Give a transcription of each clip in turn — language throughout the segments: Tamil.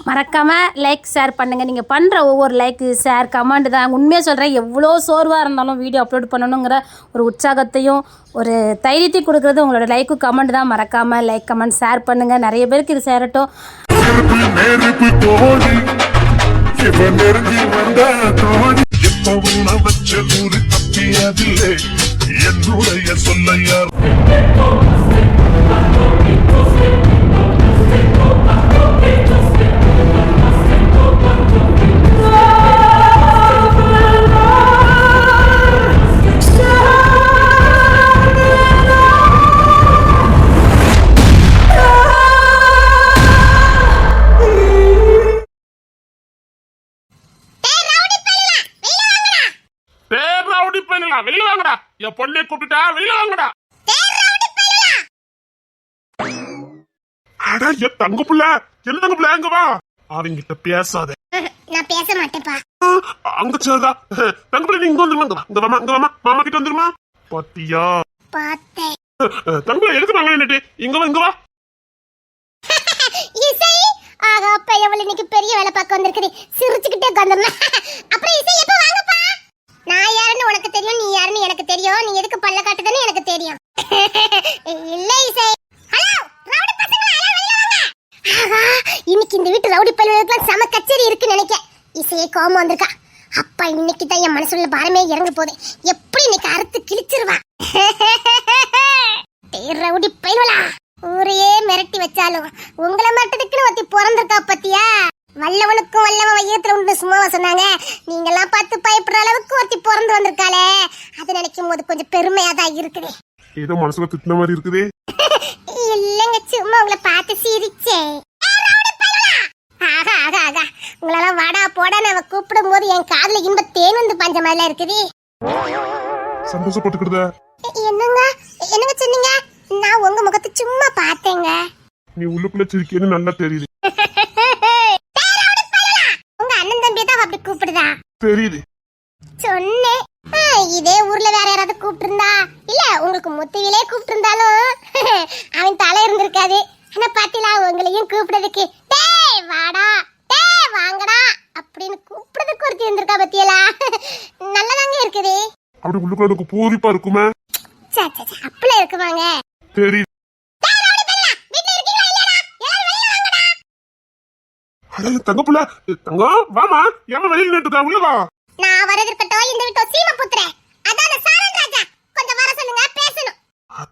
மறக்காமல் லைக் ஷேர் பண்ணுங்கள். நீங்கள் பண்ணுற ஒவ்வொரு லைக்கு ஷேர் கமெண்ட் தான் உண்மையாக சொல்கிறேன். எவ்வளோ சோர்வாக இருந்தாலும் வீடியோ அப்லோட் பண்ணணுங்கிற ஒரு உற்சாகத்தையும் ஒரு தைரியத்தையும் கொடுக்குறது உங்களோட லைக்கு கமெண்ட் தான். மறக்காமல் லைக் கமெண்ட் ஷேர் பண்ணுங்கள். நிறைய பேருக்கு இது சேரட்டும். என்னுடைய சொல்லையார் வெளியில வாங்கடா. என் பொண்ணை கூப்பிட்டா வெளியில வாங்கடா. அட என் தங்க புள்ள, என்ன தங்க புள்ள, அங்க வா. அவங்கிட்ட பேசாத. நான் பேச மாட்டேப்பா. அங்க சேரா தங்க புள்ள, நீ இங்க வந்துருமா. இங்க வாமா, இங்க வாமா. மாமா கிட்ட வந்துருமா. பாத்தியா பார்த்தேன். தங்க புள்ள எதுக்கு வாங்க நின்னுட்டு இங்க வா, இங்க வா. இசை ஆகா பையவள இன்னைக்கு பெரிய வேலை பார்க்க வந்திருக்குது. சிரிச்சுக்கிட்டே உட்கார்ந்தம்மா. அப்புறம் இசை எப்ப வாங்கப்பா? நான் யாருன்னு உனக்கு தெரியும், நீ யாருன்னு எனக்கு தெரியும். நீ எதுக்கு பல்ல காட்டுதுன்னு எனக்கு தெரியும். இல்ல இசை. ஹலோ ரவுடி பசங்களா, எல்லாம் வெளிய வாங்க. ஆகா இன்னைக்கு இந்த வீட்டு ரவுடி பையலுக்கு சம கச்சேரி இருக்குன்னு நினைக்கிறேன். இசையே கோவம் வந்திருக்கா. அப்பா இன்னைக்கு தான் என் மனசுல பாரமே இறங்க போகுது. எப்படி இன்னைக்கு அறுத்து கிழிச்சிருவா. ரவுடி பையலா, ஊரையே மிரட்டி வச்சாலும் உங்களை மட்டுக்குன்னு ஒத்தி பிறந்திருக்கா பத்தியா. வல்லவனுக்கும் வல்லவன் வையத்துல உண்டு சும்மாவா சொன்னாங்க. நீங்க எல்லாம் பார்த்து பயப்படுற அளவுக்கு ஒருத்தி பிறந்து வந்திருக்காளே, அது நினைக்கும் போது கொஞ்சம் பெருமையா தான் இருக்குது. ஏதோ மனசுல திட்டின மாதிரி இருக்குது. இல்லங்க சும்மா உங்களை பார்த்து சிரிச்சேன். ஆகா ஆகா ஆகா உங்களெல்லாம் வாடா போடா அவ கூப்பிடும் போது என் காதுல இன்ப தேன் வந்து பஞ்ச மாதிரிலாம் இருக்குது. சந்தோஷப்பட்டுக்கிடுத. என்னங்க என்னங்க சொன்னீங்க? நான் உங்க முகத்தை சும்மா பார்த்தேங்க. நீ உள்ளுக்குள்ள சிரிக்கேன்னு நல்லா தெரியுது. உங்க அண்ணன் தம்பி தான் அப்படி கூப்பிடுதா தெரியுது. சொன்னேன். இதே ஊர்ல வேற யாராவது கூப்பிட்டு இருந்தா, இல்ல உங்களுக்கு முத்துவிலே கூப்பிட்டு இருந்தாலும் அவன் தலை இருந்திருக்காது. ஆனா பாத்தீங்களா உங்களையும் கூப்பிடுறதுக்கு டேய் வாடா டேய் வாங்கடா அப்படின்னு கூப்பிடுறதுக்கு ஒருத்தி இருந்திருக்கா பத்தியலா. நல்லதாங்க இருக்குது. அப்படி உள்ளுக்குள்ள எனக்கு பூரிப்பா இருக்குமே. அப்பல இருக்குவாங்க. தெரியுது. தங்கப்புல தங்கம் வாமா. ஏன் வெளியில நின்னுட்டு உள்ள வா. நான் வரது இருக்கட்டும். இந்த வீட்டோ சீம புத்திரே அதான சாரன் ராஜா, கொஞ்சம் வர சொல்லுங்க பேசணும்.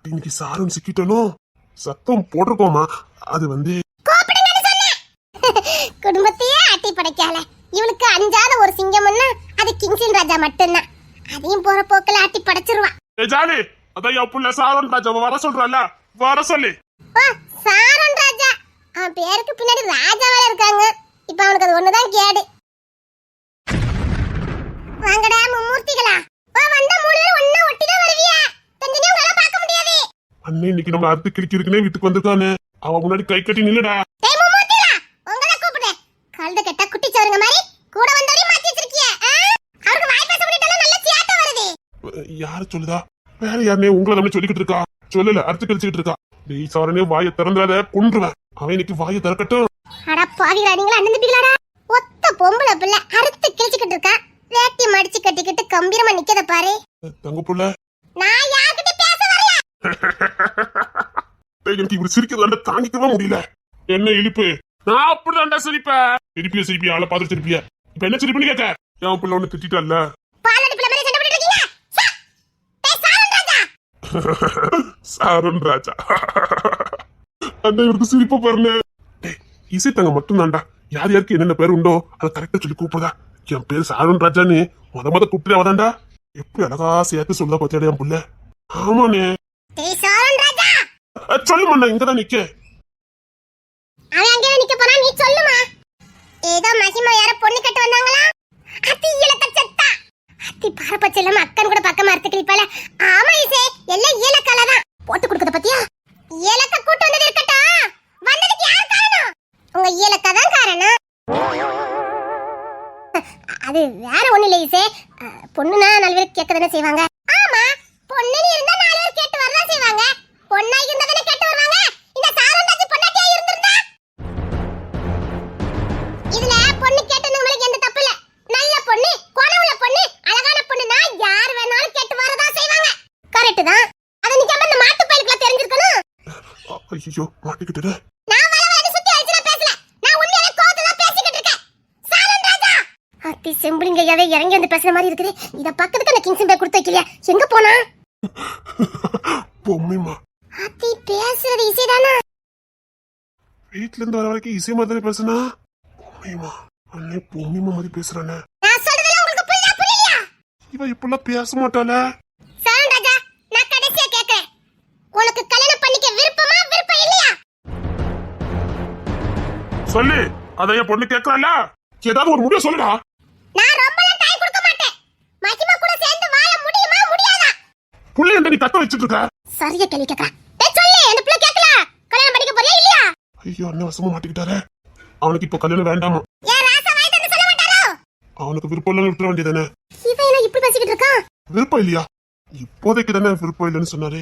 இன்னைக்கு சாரன் சிக்கிட்டனோ சத்தம் போட்டுருக்கோமா. அது வந்து கூப்பிடுங்கன்னு சொன்னேன். குடும்பத்தையே ஆட்டி படைக்கால. இவளுக்கு அஞ்சாத ஒரு சிங்கம்னா அது கிங்சின் ராஜா மட்டும்தான். அதையும் போற போக்கில் ஆட்டி படைச்சிருவா. ஜாலி அதான் என் புள்ள சாரன் ராஜாவை வர சொல்றல, வர சொல்லி. சாரன் ராஜா அவன் பேருக்கு பின்னாடி ராஜாவால இருக்காங்க. இப்ப அவனுக்கு அது ஒண்ணுதான் கேடு. வாங்கடா மும்மூர்த்திகளா, வந்த மூணு பேரும் ஒண்ணா ஒட்டிதான் வருவியா? தஞ்சனே உங்களால பார்க்க முடியாது. அண்ணே இன்னைக்கு நம்ம அறுத்து கிழிக்கிறதுக்குனே வீட்டுக்கு வந்திருக்கானே. அவன் முன்னாடி கை கட்டி நில்லுடா. டேய் மும்மூர்த்திகளா, உங்கள கூப்பிடுறேன். கல்த கட்ட குட்டி சவருங்க மாதிரி கூட வந்தவரையும் மாத்தி வச்சிருக்கிய. அவருக்கு வாய் பேச முடியல, நல்ல சியாட்ட வருது. யாரு சொல்லுதா? வேற யாருனே உங்களை நம்ம சொல்லிக்கிட்டு இருக்கா? சொல்லல, அறுத்து கிழிச்சிட்டு இருக்கா. டேய் சாரனே வாயை திறந்துடாத, கொன்றுவேன். அவன் இன்னைக்கு வாயை திறக்கட்டும். அட பாவிகளா, நீங்களா அண்ணன் தம்பிகளாடா? ஒத்த பொம்பளை பிள்ளை அறுத்து கிழிச்சிக்கிட்டு இருக்கா. வேட்டி மடிச்சு கட்டிக்கிட்டு கம்பீரமா நிக்கத பாரு. தங்க புள்ள, நான் யார்கிட்ட பேச வரல. எனக்கு இப்படி சிரிக்கிறதாண்ட தாங்கிக்கவே முடியல. என்ன இழிப்பு. நான் அப்படிதான்டா சிரிப்பேன். சிரிப்பிய ஆளை பார்த்து சிரிப்பிய. இப்ப என்ன சிரிப்புன்னு கேட்க? என் பிள்ளை ஒண்ணு திட்டல. பாலடி பிள்ளை மாதிரி சண்டை போட்டுட்டு இருக்கீங்க. சாரன் ராஜா. சாரன் ராஜா அந்த இவருக்கு சிரிப்ப பாருங்க. இசை தங்க மட்டும் தான்டா. யார் யாருக்கு என்னென்ன பேர் உண்டோ அதை கரெக்டா சொல்லி கூப்பிடுறா. என் பேர் சாரன் ராஜான்னு முத கூப்பிட்டு அவதான்டா. எப்படி அழகா சேர்த்து சொல்ல பார்த்தியாடா என் புள்ள. ஆமாண்ணே. சொல்லுமா, இங்கதான் நிக்க. அவன் அங்கேயே நிக்க போறான், நீ சொல்லுமா. ஏதோ மகிமா யார பொண்ணு கட்ட வந்தாங்களா? அத்தி இலக்க சத்தா. அத்தி பாரபட்சம் அக்கன் கூட பக்கமா அறுத்து கிளிப்பால. ஆமா இசை, எல்லாம் ஏலக்கால தான் போட்டு கொடுக்கத பத்தியா. ஏலக்க கூட்டு வந்தது இருக்கட்டும், வந்ததுக்கு யார் காரணம்? உங்க ஏலக்கா தான் காரணம். அது வேற ஒண்ணு இல்ல இசை. பொண்ணுனா 4 பேர் கேட்கதானே செய்வாங்க. ஆமா, பொண்ணு இருந்தா 4 பேர் கேட்டு வரதான் செய்வாங்க. பொண்ணா இருந்தா தானே கேட்டு வருவாங்க. இந்த சாரண்டாச்சி பொண்ணாட்டியா இருந்திருந்தா ஆத்தி செம்பிளிங்கையாவே இறங்கி வந்து பேசுற மாதிரி இருக்குது. இத பக்கத்துக்கு அந்த கிங்ஸ் பே கொடுத்து வைக்கலையா? எங்க போனா? பொம்மைமா ஆத்தி பேசுறது இசைதானா? வீட்ல இருந்து வர வரைக்கும் இசை மாதிரி பேசுனா பொம்மைமா அண்ணே பொம்மைமா மாதிரி பேசுறானே. நான் சொல்றதெல்லாம் உங்களுக்கு புரியலையா? இவ இப்பெல்லாம் பேச மாட்டாள. சரண் ராஜா, நான் கடைசியா கேக்குறேன். உனக்கு கல்யாணம் பண்ணிக்க விருப்பமா விருப்பம் இல்லையா? சொல்லு, அத என் பொண்ணு கேக்குறாள. ஏதாவது ஒரு முடிவு சொல்லுடா. நான் ரொம்பலாம் டைம் கொடுக்க மாட்டேன். மகிமா கூட சேர்ந்து வாழ முடியுமா முடியாதா? புள்ள என்ன நீ கத்த வச்சிட்டு இருக்க? சரியா கேள்வி கேக்குறா. சொல்லு, அந்த புள்ள கேக்கல. கல்யாணம் பண்ணிக்க போறியா இல்லையா? ஐயோ அண்ணன் வசமா மாட்டிக்கிட்டாரே. அவனுக்கு இப்ப கல்யாணம் வேண்டாமா? ஏன் ராசா வாய் தந்து சொல்ல மாட்டாரோ? அவனுக்கு விருப்பம் இல்லைன்னு விட்டுற வேண்டியதானே. இவன் என்ன இப்படி பேசிக்கிட்டு இருக்கான்? விருப்பம் இல்லையா? இப்போதைக்கு தானே விருப்பம் இல்லைன்னு சொன்னாரு.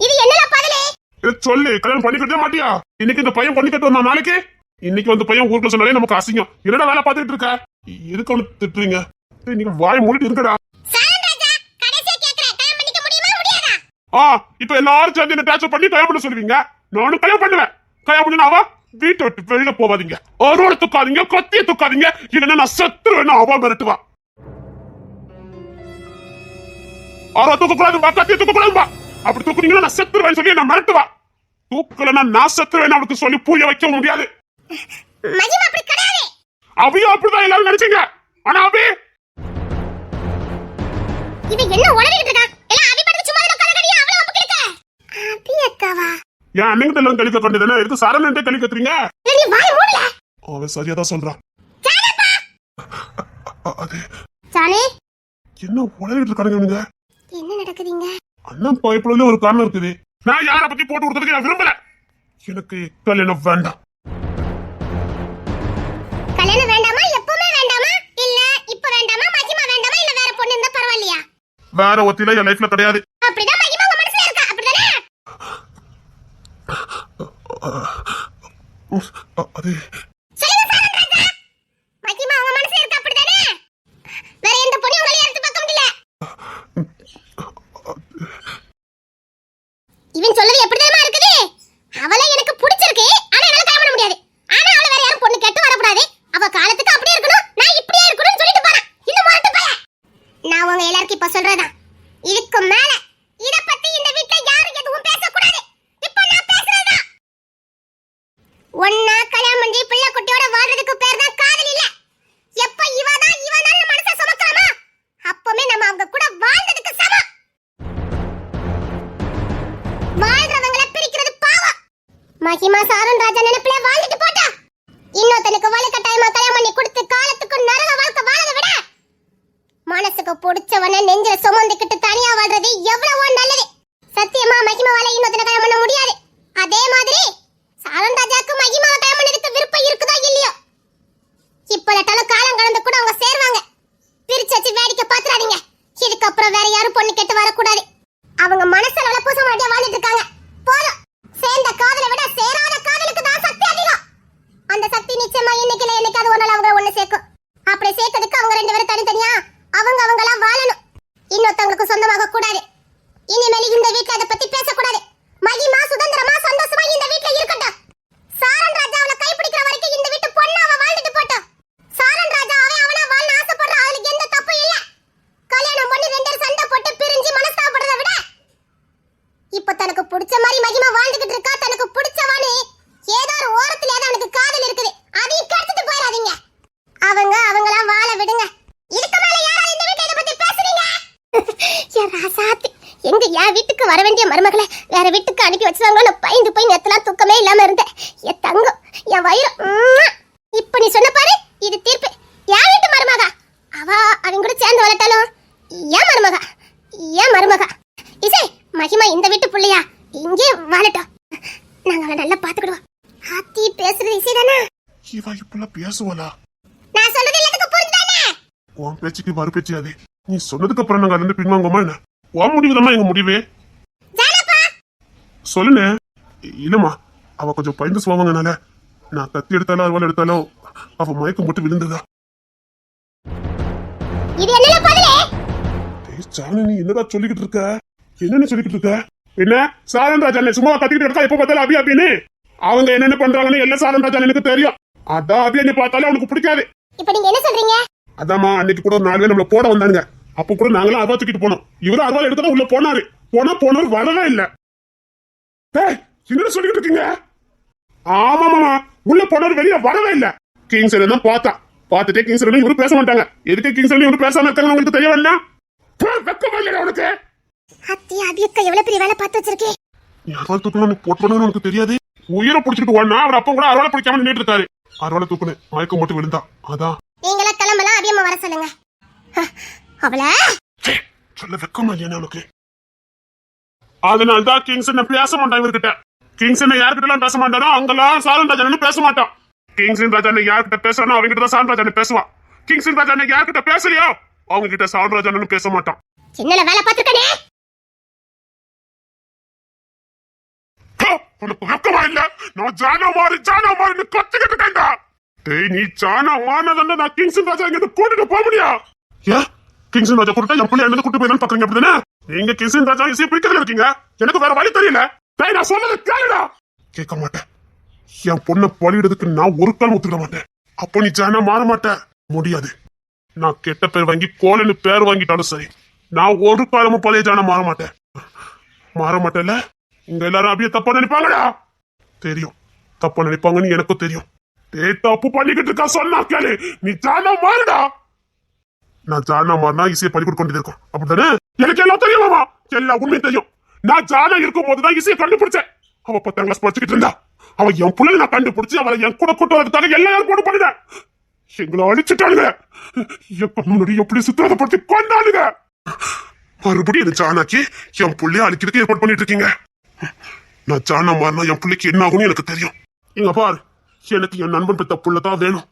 இது என்னடா பதிலே? சொல்லு, கல்யாணம் பண்ணிக்கிட்டே மாட்டியா? இன்னைக்கு இந்த பையன் பண்ணிக்கிட்டு வந்தான், நாளைக்கு இன்னைக்கு வந்து பையன் ஊருக்குள்ள சொன்னாலே நமக்கு அசிங்கம். என்னடா வேலை பார்த்துட்டு இருக்க? எதுக்கு அவனு திட்டுறீங்க? நீங்க வாய் மூடிட்டு இருக்கடா. சரண் ராஜா, கடைசியா கேக்குறேன். கல்யாணம் பண்ணிக்க முடியுமா முடியாதா? இப்ப எல்லாரும் சேர்ந்து என்ன டார்ச்சர் பண்ணி கல்யாணம் பண்ண சொல்லுவீங்க. நானும் கல்யாணம் பண்ணுவேன். கல்யாணம் பண்ணா அவ வீட்டை விட்டு வெளியில போவாதீங்க. ஒருவரை தூக்காதீங்க, கொத்திய தூக்காதீங்க. இல்லைன்னா நான் செத்துருவேன்னு அவ மிரட்டுவா. அவரை தூக்க கூடாதுப்பா, கத்திய தூக்க கூடாதுப்பா. அப்படி தூக்குனீங்கன்னா நான் செத்துருவேன்னு சொல்லி நான் மிரட்டுவா. தூக்கலன்னா நான் செத்துருவேன்னு அவனுக்கு சொல்லி பூய வைக்க முடியாது. மகிமா அப்படி கிடையாது. அபியும் அப்படிதான் எல்லாரும் நினைச்சீங்க. ஆனா அபி இவன் என்ன உளறிட்டு இருக்கான்? எல்லாம் அபி படுத்து சும்மா இருக்க கலகடியா அவள வம்பு கிட்ட. அபி அக்காவா? என் அண்ணங்கிட்ட எல்லாம் கழிக்க கொண்டதுன்னா எதுக்கு சரணன்ட்டே கழி கத்துறீங்க? இல்ல நீ வாய் மூடல. அவன் சரியாதான் சொல்றான். சானப்பா. அது சானே என்ன உளறிட்டு இருக்கானுங்க இவனுங்க? என்ன நடக்குதுங்க? அண்ணன் பைப்புல ஒரு காரணம் இருக்குது. நான் யாரை பத்தி போட்டு கொடுத்ததுக்கு நான் விரும்பல. எனக்கு கல்யாணம் வேண்டாம். கல்யாணம் வேண்டாமா? எப்பவுமே வேண்டாமா? இல்ல இப்ப வேண்டாமா? மகிமா வேண்டாமா? இல்ல வேற பொண்ணு இருந்தா பரவாயில்லையா? வேற ஒத்தில என் லைஃப்ல கிடையாது. அப்படிதான் மகிமா உங்க மனசுல இருக்கா, அப்படிதானே? அது சொல்லுங்க சரண் ராஜா. மகிமா உங்க மனசுல இருக்கா, அப்படிதானே? வேற எந்த பொண்ணு உங்களை எடுத்து பார்க்க முடியல. இவன் சொல்றது எப்படிதாமா இருக்குது? அவளை எனக்கு பிடிச்சிருக்கு. ஆனா என்னால கல்யாணம் பண்ண முடியாது. ஆனா அவளை வேற யாரும் பொண்ணு கேட்டு வரக்கூடாது. அவ காலத்துக்கு அப்படியே இருக்கணும், நான் இப்படியே இருக்கணும்னு சொல்லிட்டு போறேன். இன்னும் மாட்டு பையன். நான் உங்க எல்லாருக்கும் இப்ப சொல்றதா, இதுக்கு மேல இத பத்தி இந்த வீட்ல யாரும் எதுவும் பேசக்கூடாது. இப்ப நான் பேசுறதா ஒன்னா கல்யாணம் பண்ணி பிள்ளை குட்டியோட வாழ்றதுக்கு பேர் தான் காதல் இல்ல. எப்ப இவதான் மனசை சுமக்கலாமா அப்பமே நம்ம அவங்க கூட வாழ்ந்ததுக்கு சமம். வாழ்றவங்களை பிரிக்கிறது பாவம். மகிமா சாரன் ராஜா நினைப்பிலே வாழ்ந்துட்டு போட்டா. இன்னொருத்தனுக்கு வலுக்கட்டாயமா கல்யாணம் பண்ணி கொடுத்து காலத்துக்கு நரக வாழ்க்கை வாழத விட மனசுக்கு பிடிச்சவன நெஞ்சில சுமந்துக்கிட்டு தனியா வாழ்றது எவ்வளவோ நல்லது. சத்தியமா மகிமாவால இன்னொருத்தனை கல்யாணம் பண்ண முடியாது. அதே மாதிரி சாரன் ராஜாக்கு மகிமாவை கல்யாணம் பண்ணதுக்கு விருப்பம் இருக்குதோ இல்லையோ, இப்போதாலும் காலம் கடந்து கூட அவங்க சேர்வாங்க. பிரிச்சு வச்சு வேடிக்கை பாத்துறாதீங்க. இதுக்கப்புறம் வேற யாரும் பொண்ணு கேட்டு வரக்கூடாது. அவங்க மனசுல பூச மாட்டியா வாழ்ந்துட்டு இருக்காங்க. போதும். சேர்ந்த காதலை விட சேராத காதலுக்கு தான் சக்தி அதிகம். அந்த சக்தி நிச்சயமா இன்னைக்கு இல்ல என்னைக்காவது ஒரு நாள் அவங்க ஒண்ணு சேர்க்கும். அப்படி சேர்த்ததுக்கு அவங்க ரெண்டு பேரும் தனித்தனியா அவங்களாம் வாழணும். இன்னொருத்தவங்களுக்கு சொந்தமாக கூடாது. இனிமேல் இந்த வீட்ல அதை பத்தி பேசக்கூடாது. மகிமா சுதந்திரமா சந்தோஷமா இந்த வீட்ல இருக்கட்டும். சாரன் ராஜா அவளை கைப்பிடிக்கிற வரைக்கும் இந்த வீட்டு பொண்ணு அவ வாழ்ந்துட்டு போட்டோம். சாரன் ராஜா அவனா வாழ ஆசைப்படுற அவளுக்கு எந்த தப்பும் இல்ல. கல்யாணம் பண்ணி ரெண்டு பேரும் சண்டை போட்டு பிரிஞ்சு மனஸ்தாபப்படுறத விட இப்ப தனக்கு பிடிச்ச மாதிரி மகிமா வாழ்ந்துகிட்டு இருக்கா. தனக்கு பிடிச்சவானு ஏதோ ஒரு ஓரத்துல அவனுக்கு காதல் இருக்குது. அதையும் கெடுத்துட்டு போயிடாதீங்க. அவங்களா வாழ விடுங்க. இதுக்கு மேல யாராவது இந்த வீட்ல இத பத்தி பேசுறீங்க? என் ராசாத்தி, எங்க என் வீட்டுக்கு வர வேண்டிய மருமகளை வேற வீட்டுக்கு அனுப்பி வச்சுவாங்களோ பயந்து போய் நேத்தெல்லாம் தூக்கமே இல்லாம இருந்தேன். என் தங்கம், என் வயிறு. இப்ப நீ சொன்ன பாரு, இது தீர்ப்பு. என் வீட்டு மருமகா அவங்க கூட சேர்ந்து வளர்த்தாலும் ஏன் மருமகா இசை மகிமா இந்த வீட்டு புள்ளையா இங்கே வாழட்டும். நாங்க அவளை நல்லா பாத்துக்கிடுவோம். ஆத்தி பேசுறது இசை தானே? இவ இப்பெல்லாம் பேசுவாளா? நான் சொல்றது எல்லாத்துக்கும் புரிஞ்சுதானே? உன் பேச்சுக்கு மறு பேச்சு அது. நீ சொன்னதுக்கு அப்புறம் நாங்க அதுல பின்வாங்கோமா என்ன? உன் முடிவுதாம்மா எங்க முடிவு. சொல்லுனே. இல்லம்மா, அவ கொஞ்சம் பயந்து சுவாங்கனால நான் கத்தி எடுத்தாலும் அருவாள் எடுத்தாலும் அவ மயக்கம் போட்டு விழுந்ததா. இது என்னல பதிலே? சாணி, நீ என்னடா சொல்லிக்கிட்டு இருக்க? என்னன்னு சொல்லிக்கிட்டு இருக்க? என்ன சாரன் ராஜா சும்மா கத்திக்கிட்டு இருக்கா? எப்ப பார்த்தாலும் அபி அபின்னு அவங்க என்னென்ன பண்றாங்கன்னு எல்லாம் சாரன் ராஜா எனக்கு தெரியும். அதான் அபி என்ன பார்த்தாலும் அவனுக்கு பிடிக்காது. இப்ப நீங்க என்ன சொல்றீங்க? அதாம்மா அன்னைக்கு கூட ஒரு 4 பேர் நம்மள போட வந்தானுங்க. அப்ப கூட நாங்களும் அருவா தூக்கிட்டு போனோம். இவரும் அருவாள் எடுக்க உள்ள போனாரு. போனவர் வரவே இல்ல. டேய் என்ன சொல்லிட்டு இருக்கீங்க? ஆமாமாமா உள்ள போனவர் வெளியே வரவே இல்ல. கிங்ஸ்ல தான் பார்த்துட்டே கிங்ஸ்ல இவரு பேச மாட்டாங்க. எதுக்கு கிங்ஸ்ல இவரு பேசாம இருக்காங்க உங்களுக்கு தெரிய வேண்டாம்? வெக்கமா இல்ல உனக்கு? அத்தி அபியக்கா எவ்வளவு பெரிய வேலை பார்த்து வச்சிருக்கேன். நீ அருவாள் தூக்கணும் போட்டோன்னு உனக்கு தெரியாது. உயிரை பிடிச்சிட்டு ஓடனா அவர் அப்ப கூட அருவாளை பிடிக்காம நின்றுட்டு இருக்காரு. அருவாளை தூக்குனேன் மயக்கம் மட்டும் விழுந்தா. அதான் நீங்களா கிளம்பலாம். அபியம்மா வர சொல்லுங்க. அவள சொல்ல வெக்கமா இல்லையா உனக்கு? அதனால்தான் கிங்ஸ் என்ன பேச மாட்டான் இவர்கிட்ட. கிங்ஸ் என்ன யார்கிட்ட எல்லாம் பேச மாட்டாரோ அங்கெல்லாம் சாரன் ராஜா பேச மாட்டான். கிங்ஸின் ராஜா யார்கிட்ட பேசணும் அவங்க கிட்ட தான் சாரன் ராஜா பேசுவான். கிங்ஸின் ராஜா யார்கிட்ட பேசலையோ அவங்க கிட்ட சாரன் ராஜா பேச மாட்டான். என்னல வேலை பார்த்துக்கனே? உனக்கு வெக்கமா இல்ல? நான் ஜானா மாறி கத்திக்கிட்டு இருக்கேன்டா. டேய் நீ ஜானா மாறினதாண்டா நான் கிங்ஸின் ராஜா இங்க கூட்டிட்டு போக முடியா? ஏன் கிங்ஸின் ராஜா கூட்டிட்டு என் பிள்ளை என்ன கூட்டு போயிடலாம் பாக்குறீங்க அப்படிதானே? நீங்க கிங்ஸின் ராஜா இசையை பிடிக்கிறதுல இருக்கீங்க. எனக்கு வேற வழி தெரியல. டேய் நான் சொன்னதை கேளுடா. கேட்க மாட்டேன். என் பொண்ணை பலியிடதுக்கு நான் ஒரு கால் ஒத்துக்கிட மாட்டேன். அப்போ நீ ஜானா மாற மாட்டேன். முடியாது. நான் கெட்ட பேர் வாங்கி கோலன்னு பேர் வாங்கிட்டாலும் சரி நான் ஒரு காலமும் பழைய ஜானா மாற மாட்டேன்ல. இங்க எல்லாரும் அப்படியே தப்பா நினைப்பாங்கடா. தெரியும் தப்பா நினைப்பாங்கன்னு எனக்கும் தெரியும். டேய் தப்பு பண்ணிக்கிட்டு இருக்கா சொன்னா கேளு. நீ ஜானா மாறுடா. நான் ஜானா மாறினா இசையை பறி கொடுக்க வேண்டியது இருக்கும். அப்படித்தானே? எனக்கு எல்லாம் தெரியுமாமா. எல்லா உண்மையும் தெரியும். நான் ஜானா இருக்கும் போதுதான் இசையை கண்டுபிடிச்சேன். அவ 10ஆம் கிளாஸ் படிச்சுக்கிட்டு இருந்தா. அவ என் பிள்ளை நான் கண்டுபிடிச்சு அவளை என் கூட கூட்டு வரதுக்காக எல்லா ஏற்பாடு பண்ணிட்டேன். எங்களை அழிச்சுட்டானுங்க. என் கண்ணு எப்படி சுத்தரப்படுத்தி கொண்டாடுங்க. மறுபடியும் என்ன ஜானாக்கி என் பிள்ளைய அழிக்கிறதுக்கு ஏற்பாடு பண்ணிட்டு இருக்கீங்க. நான் ஜானா மாறினா என் பிள்ளைக்கு என்ன ஆகும்னு எனக்கு தெரியும். இங்க பாரு எனக்கு என் நண்பன் பெற்ற புள்ளதான் வேணும்.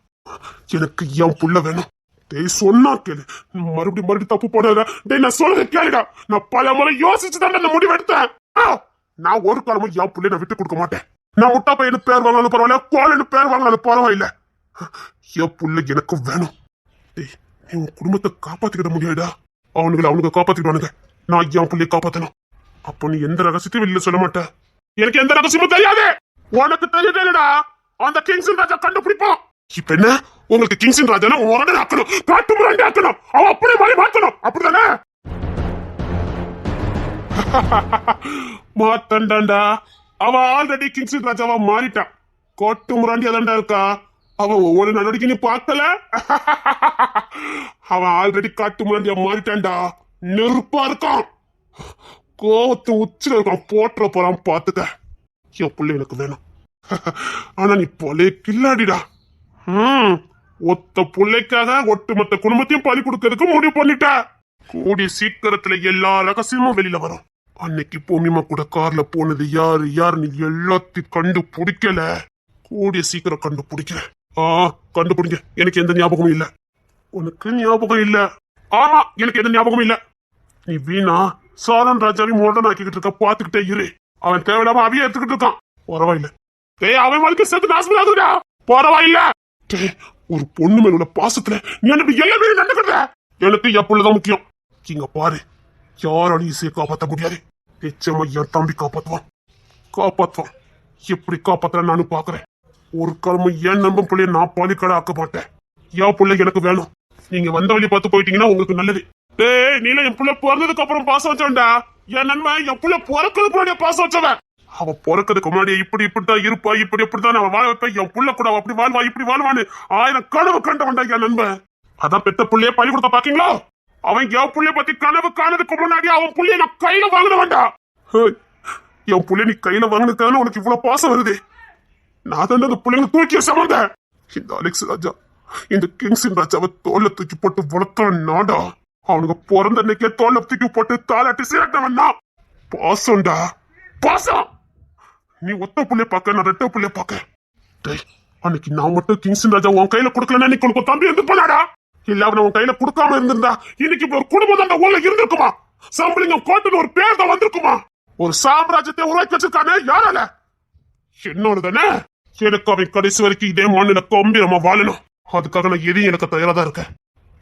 எனக்கு என் புள்ள வேணும். டேய் சொன்னா கேளு. மறுபடியும் தப்பு போடாத. டேய் நான் சொல்றதை கேளுடா. நான் பல முறை யோசிச்சுதான் அந்த முடிவு எடுத்தேன். நான் ஒரு காலமும் என் பிள்ளைய நான் விட்டு கொடுக்க மாட்டேன். நான் முட்டா பையனு பேர் வாங்கினாலும் பரவாயில்ல கோலன்னு பேர் வாங்கினாலும் பரவாயில்ல. என் புள்ள எனக்கு வேணும். டேய் நீ உன் குடும்பத்தை காப்பாத்திக்கிட முடியாதா? அவனுக்கு காப்பாத்திக்கிடுவானுங்க. நான் என் பிள்ளைய காப்பாத்தணும். அப்போ நீ எந்த ரகசியத்தையும் வெளியில சொல்ல மாட்ட. எனக்கு எந்த ரகசியமும் தெரியாது. உனக்கு தெரியலடா. அந்த கிங்ஸின் ராஜா கண்டுபிடிப்போம். இப்ப என்ன உங்களுக்கு கிங்ஸின் ராஜா உடனே ஆக்கணும். காட்டு முராண்டி ஆக்கணும். அவ அப்படியே மாதிரி மாத்தணும். அப்படிதானே? மாத்தண்டாண்டா. அவ ஆல்ரெடி கிங்ஸின் ராஜாவா மாறிட்டான். காட்டு முராண்டி அதாண்டா இருக்கா. அவ ஒவ்வொரு நடவடிக்கை நீ பார்க்கல. அவன் ஆல்ரெடி காட்டு முராண்டியா மாறிட்டான்டா. நெருப்பா இருக்கான். கோவத்து உச்சில இருக்கான். போட்டுற போறான் பாத்துக்க. என் பிள்ளை எனக்கு வேணும். ஆனா நீ பழைய கில்லாடிடா. ஒத்த பிள்ளைக்காக ஒட்டுமொத்த குடும்பத்தையும் பலி கொடுக்கறதுக்கு முடிவு பண்ணிட்ட. கூடிய சீக்கிரத்துல எல்லா ரகசியமும் வெளியில வரும். அன்னைக்கு பூமிமா கூட கார்ல போனது யாரு நீ எல்லாத்தையும் கண்டுபிடிக்கல. கூடிய சீக்கிரம் கண்டுபிடிக்கிறேன். கண்டுபிடிங்க. எனக்கு எந்த ஞாபகமும் இல்ல. உனக்கு ஞாபகம் இல்ல? ஆமா எனக்கு எந்த ஞாபகமும் இல்ல. நீ வீணா சாரன் ராஜாவையும் மோடன் ஆக்கிக்கிட்டு இருக்க. பாத்துக்கிட்டே இரு. அவன் தேவையில்லாம அவைய எடுத்துக்கிட்டு இருக்கான். பரவாயில்ல. டேய் அவன் வாழ்க்கை சேர்த்து நாசமாகுதுடா. பரவாயில்ல. ஒரு பொண்ணு மேல உள்ள பாசத்துல நீ என்ன எல்லாமே நடந்துக்கிட்ட. எனக்கு எப்பொழுதுதான் முக்கியம். இங்க பாரு யாராலையும் இசையை காப்பாற்ற முடியாது. நிச்சயமா என் தம்பி காப்பாத்துவான். எப்படி காப்பாத்துற நானும் பாக்குறேன். ஒரு காலமும் என் நண்பன் பிள்ளைய நான் பாலிக்கடை ஆக்க மாட்டேன். என் பிள்ளை எனக்கு வேணும். நீங்க வந்த வழி பார்த்து போயிட்டீங்கன்னா உங்களுக்கு நல்லது. டேய் நீல என் பிள்ளை பிறந்ததுக்கு அப்புறம் பாசம் வச்சவன்டா. என் நண்பன் என் பிள்ளை பிறக்கிறதுக்கு முன்னாடியே பாசம் வச்சவன். அவ பிறக்கிறதுக்கு முன்னாடியே இப்படித்தான் இருப்பா. இப்படித்தான் அவன் வாழ வைப்பேன். என் புள்ள கூட அப்படி வாழ்வா இப்படி வாழ்வான்னு 1000 கனவு கண்டவன்டா என் நண்பன். அதான் பெத்த புள்ளைய பழி கொடுத்த பாக்கீங்களா? அவன் என் புள்ளைய பத்தி கனவு காணதுக்கு முன்னாடி அவன் புள்ளைய நான் கையில வாங்கினவன்டா. என் புள்ளைய நீ கையில வாங்கினதுக்கான உனக்கு இவ்வளவு பாசம் வருது. நான் தான் அந்த பிள்ளைங்க தூக்கிய சமந்த. இந்த அலெக்ஸ் ராஜா இந்த கிங்ஸின் ராஜாவை தோல்ல தூக்கி போட்டு வளர்த்தவன் நாடா. அவனுக்கு பிறந்த அன்னைக்கே தோல்ல தூக்கி போட்டு தாளாட்டி சீரட்டவன் தான். பாசம்டா பாசம். நீ ஒத்த புள்ளைய பாக்க நான் ரெட்ட புள்ளைய பாக்க. டேய் அன்னைக்கு நான் மட்டும் கிங்ஸின் ராஜா உன் கையில கொடுக்கலன்னா இன்னைக்கு உனக்கு தம்பி இருந்து போனாடா. இல்ல அவன் உன் கையில கொடுக்காம இருந்திருந்தா இன்னைக்கு ஒரு குடும்பம் தான் ஊர்ல இருந்திருக்குமா? சம்பளிங்கம் கோட்டுன்னு ஒரு பேர் தான் வந்திருக்குமா? ஒரு சாம்ராஜ்யத்தை உருவாக்கி வச்சிருக்கானே யாரால? என்னோட தானே. எனக்கு அவன் கடைசி வரைக்கும் இதே மாநில கம்பீரமா வாழணும். அதுக்காக நான் எதையும் எனக்கு தயாரா தான் இருக்கேன்.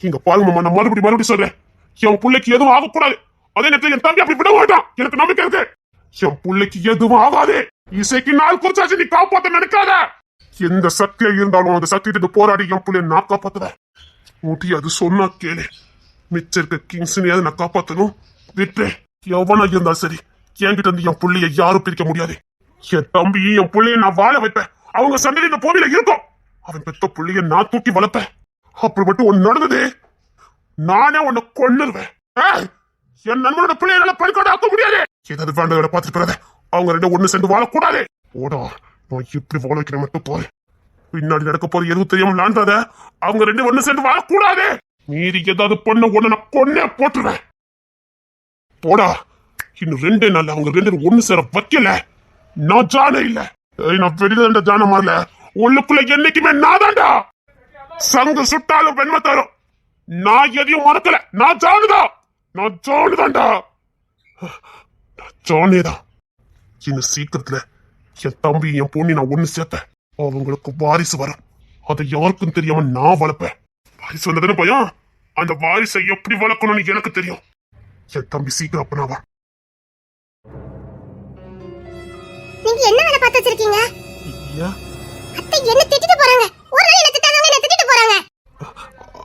இங்க பாருங்கம்மா நான் மறுபடியும் சொல்றேன். என் பிள்ளைக்கு எதுவும் ஆகக்கூடாது. அதே நேரத்தில் என் தம்பி அப்படி விட மாட்டான். எனக்கு நம்பிக்கை இருக்கு. என் பிள்ளைக்கு எதுவும் ஆகாது. இசைக்கு நாள் குறிச்சாச்சு. நீ காப்பாத்த நினைக்காத. எந்த சக்தியா இருந்தாலும் அந்த சக்திட்டு போராடி என் பிள்ளைய நான் காப்பாத்துவேன். முடியாது சொன்னா கேளு. மிச்சம் இருக்க கிங்ஸ்னையாவது நான் காப்பாத்தணும். விட்டுறேன். எவனா இருந்தாலும் சரி, என்கிட்ட இருந்து என் புள்ளைய யாரும் பிரிக்க முடியாது. என் தம்பி என் புள்ளைய நான் வாழ வைப்பேன். அவங்க சந்ததி இந்த பூமியில இருக்கும். அவன் பெத்த புள்ளைய நான் தூக்கி வளர்ப்பேன். அப்படி மட்டும் ஒன்னு நடந்தது, நானே உன்னை கொன்னுருவேன். என் நண்பனோட பிள்ளைய பறிக்கோட ஆக்க முடியாது. ஏதாவது வேண்டதை பார்த்துட்டு போறாத. அவங்க ரெண்டும் ஒண்ணு சேர்ந்து வாழக்கூடாது. ஓடா, நான் எப்படி வாழ வைக்கிறேன் மட்டும் போறேன். பின்னாடி நடக்க போற எதுவும் தெரியாம லாண்டாத. அவங்க ரெண்டு ஒண்ணு சேர்ந்து வாழக்கூடாது. மீறி ஏதாவது பண்ண உடனே நான் கொன்னே போட்டுருவேன். போடா, இன்னும் 2 நாள் அவங்க 2 ஒண்ணு சேர வைக்கல, நான் ஜானே இல்ல. நான் வெளியில ஜான மாறல, உள்ளுக்குள்ள என்னைக்குமே நான் தான்டா. சங்கு சுட்டாலும் வெண்மை தரும். நான் எதையும் மறக்கல. நான் ஜானுதான். நான் ஜானுதான்டா. ஜானேதான். இன்னும் சீக்கிரத்துல என் தம்பி என் பொண்ணி நான் ஒண்ணு சேர்ப்பேன். அவங்களுக்கு வாரிசு வரும். அதை யாருக்கும் தெரியாம நான் வளர்ப்பேன். வாரிசு வந்ததுன்னு பயம். அந்த வாரிசை எப்படி வளர்க்கணும்னு எனக்கு தெரியும். என் தம்பி சீக்கிரம் அப்பனாவா. நீங்க என்ன வேலை பார்த்து வச்சிருக்கீங்க? அத்தை என்ன திட்டிட்டு போறாங்க. ஒரு நாள் என்ன திட்டாதவங்க என்ன திட்டிட்டு போறாங்க.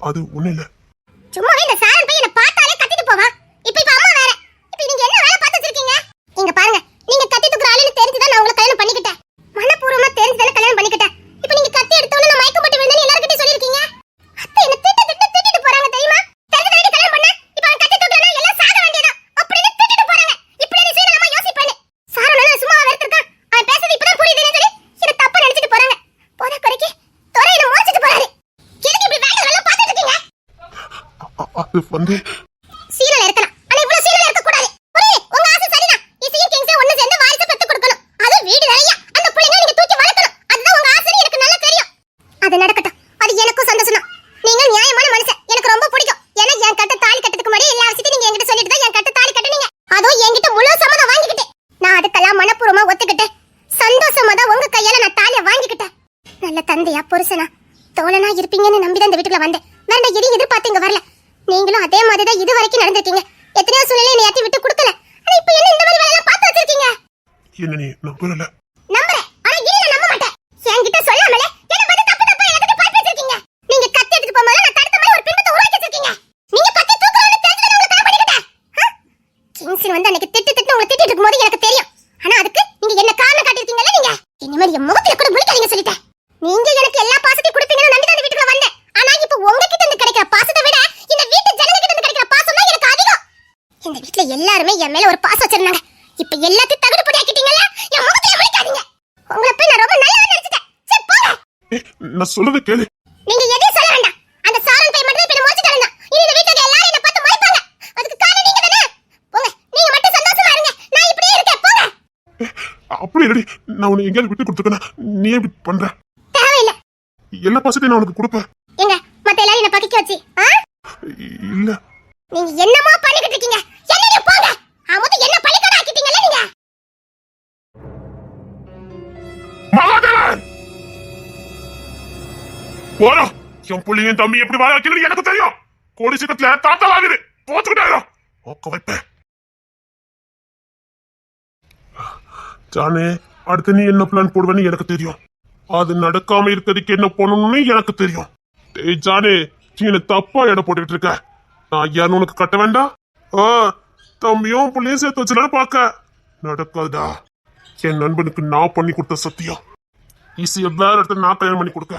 அது ஒண்ணு இல்ல. சும்மாவே இந்த சாரன் பையனை பார்த்தாலே கத்திட்டு போவா. இப்ப அம்மா வேற. இப்ப நீங்க என்ன வேலை பார்த்து வச்சிருக்கீங்க? இங்க பாருங்க, நீங்க கத்தி தூக்குற ஆளுன்னு தெரிஞ்சுதான் நான் உங்களை கல்யாணம் பண்ணிக்கிட்டேன். மனப்பூர்வமா தெரிஞ்சுதானே கல்யாணம் பண்ணிக்கிட்டேன். இப்ப நீங்க கத்தி எடுத்தோன்னு நான் மயக்கம் போட்டு விழுந்தேன்னு எல்லார்கிட்டயும் சொல்லிருக்கீங்க. அத்தை என்ன திட்டிட்டு போறாங்க தெரியுமா? தெரிஞ்சதானே கல்யாணம் பண்ண. இப்ப அவன் கத்தி தூக்குறானா எல்லாம் சாக வேண்டியதான் அப்படின்னு திட்டிட்டு போறாங்க. இப்படி நீ சீக்கிரமா யோசிப்பானே. சாரன் சும்மா வெறுத்திருக்கான். அவன் பேசுறது இப்பதான் புரியுதுன்னு சொல்லி என்ன தப்பா நினைச்சிட்டு போறாங்க. போத குறைக்கு துறையில மோச்சிட்டு போறாரு. எதுக்கு இப்படி வேலை எல்லாம் பார்த்துட்டு இருக்கீங்க? அது வந்து சீரல இருக்கலாம். ஆனா இவ்வளவு சீரல இருக்க கூடாது. புரியுது? உங்க ஆசை சரிதான். இசையும் கிங்ஸே ஒண்ணு சேர்ந்து வாரிசு பெத்து கொடுக்கணும். அது வீடு நிறைய அந்த புள்ளைங்க நீங்க தூக்கி வளர்க்கணும். அதுதான் உங்க ஆசை. எனக்கு நல்லா தெரியும். அது நடக்கட்டும். அது எனக்கும் சந்தோஷம் தான். நீங்க நியாயமான மனுஷன். எனக்கு ரொம்ப பிடிக்கும். ஏன்னா என் கட்ட தாலி கட்டதுக்கு முன்னாடி எல்லா விஷயத்தையும் நீங்க என்கிட்ட சொல்லிட்டு தான் என் கட்ட தாலி கட்டுனீங்க. அதுவும் என்கிட்ட முழு சம்மதம் வாங்கிக்கிட்டேன். நான் அதுக்கெல்லாம் மனப்பூர்வமா ஒத்துக்கிட்டேன். சந்தோஷமா தான் உங்க கையால நான் தாலியை வாங்கிக்கிட்டேன். நல்ல தந்தையா புருஷனா தோழனா இருப்பீங்கன்னு நம்பிதான் இந்த வீட்டுக்குள்ள வந்தேன். வேற எதையும் எதிர்பார்த்தீங்க வரல. நீங்களும் அதே மாதிரி தான் இது வரைக்கும் நடந்துட்டீங்க. எத்தனையோ சூழ்நிலை என்னை யாத்தி விட்டு கொடுக்கல. ஆனா இப்போ என்ன இந்த மாதிரி வேலை எல்லாம் பார்த்து வச்சிருக்கீங்க? என்ன நீ நம்புறல? நம்புறேன். ஆனா இனி நான் நம்ப மாட்டேன். என்கிட்ட சொல்லாமலே என்ன பத்தி தப்பு தப்பா எனக்கு பார்த்து வச்சிருக்கீங்க. நீங்க கத்தி எடுத்துட்டு போகும்போது நான் தடுத்த மாதிரி ஒரு பின்பத்தை உருவாக்கி வச்சிருக்கீங்க. நீங்க கத்தி தூக்குறோம்னு தெரிஞ்சு உங்களை கல்யாணம் பண்ணிக்கிட்டேன். கிங்ஸின் வந்து அன்னைக்கு திட்டு உங்களை திட்டிட்டு இருக்கும்போது எனக்கு தெரியும். ஆனா அதுக்கு நீங்க என்ன காரணம் காட்டிருக்கீங்கல்ல நீங்க. இனிமேல் என் முகத்துல கூட முழிக்காதீங்க சொல்லிட்டேன். நீங்க எனக்கு எல்லா பாசத்தையும் கொடுப்பீங்கன்னு நம்பி தான் இந்த வீட்டுக்குள்ள வந்தேன். ஆனா இப்போ உங்ககிட்ட இருந்து கிடைக்கிற பாசத்தை விட இந்த வீட்டு ஜனங்க கிட்ட இருந்து கிடைக்கிற பாசம் தான் எனக்கு அதிகம். இந்த வீட்ல எல்லாருமே என் மேல ஒரு பாசம் வச்சிருந்தாங்க. இப்ப எல்லாத்தையும் தகுடு பொடி ஆக்கிட்டீங்கல்ல. என் முகத்துல முழிக்காதீங்க. உங்களை போய் நான் ரொம்ப நல்லவன்னு நினைச்சிட்டேன். சரி போங்க. நான் சொல்றத கேளு. நீங்க எதையும் சொல்ல வேண்டாம். அந்த சாரன் பை மட்டும் இப்ப மோச்சிட்டு இருந்தா. இனி இந்த வீட்டுல எல்லாரும் என்ன பார்த்து முழிப்பாங்க. அதுக்கு காரணம் நீங்க தானே. போங்க. நீங்க மட்டும் சந்தோஷமா இருங்க. நான் இப்படியே இருக்கேன். போங்க. அப்படி இல்லடி. நான் உன்னை எங்கேயாவது விட்டு கொடுத்துக்கனா நீ எப்படி பண்ற? தேவையில்ல. எல்லா பாசத்தையும் நான் உனக்கு கொடுப்பேன். எங்க மத்த எல்லாரும் என்ன பக்கிக்க வச்சு? இல்ல. நீங்க என்னமா பண்ணிக்கிட்டு இருக்கீங்க? என்னங்க போங்க. ஆமோது என்ன பலிக்கடா ஆக்கிட்டீங்கல நீங்க? மகாதேவன்! போடா. என் புள்ளியும் தம்பி எப்படி வாழ வைக்கிறது எனக்கு தெரியும். கோடி சீக்கிரத்துல தாத்தா ஆகுது. போத்துக்கிட்டாரோ ஓக்க வைப்பேன். ஜானே, அடுத்து நீ என்ன பிளான் போடுவேன்னு எனக்கு தெரியும். அது நடக்காம இருக்கிறதுக்கு என்ன பண்ணணும்னு எனக்கு தெரியும். டேய் ஜானே, நீ என்ன தப்பா எடை போட்டுக்கிட்டு இருக்க. நான் யாருன்னு உனக்கு கட்ட வேண்டாம். தம்பியும் புள்ளையும் சேர்த்து வச்சுலான்னு பார்க்க நடக்காதா. என் நண்பனுக்கு நான் பண்ணி கொடுத்த சத்தியம் ஈஸிய வேற இடத்துல நான் கல்யாணம் பண்ணி கொடுக்க.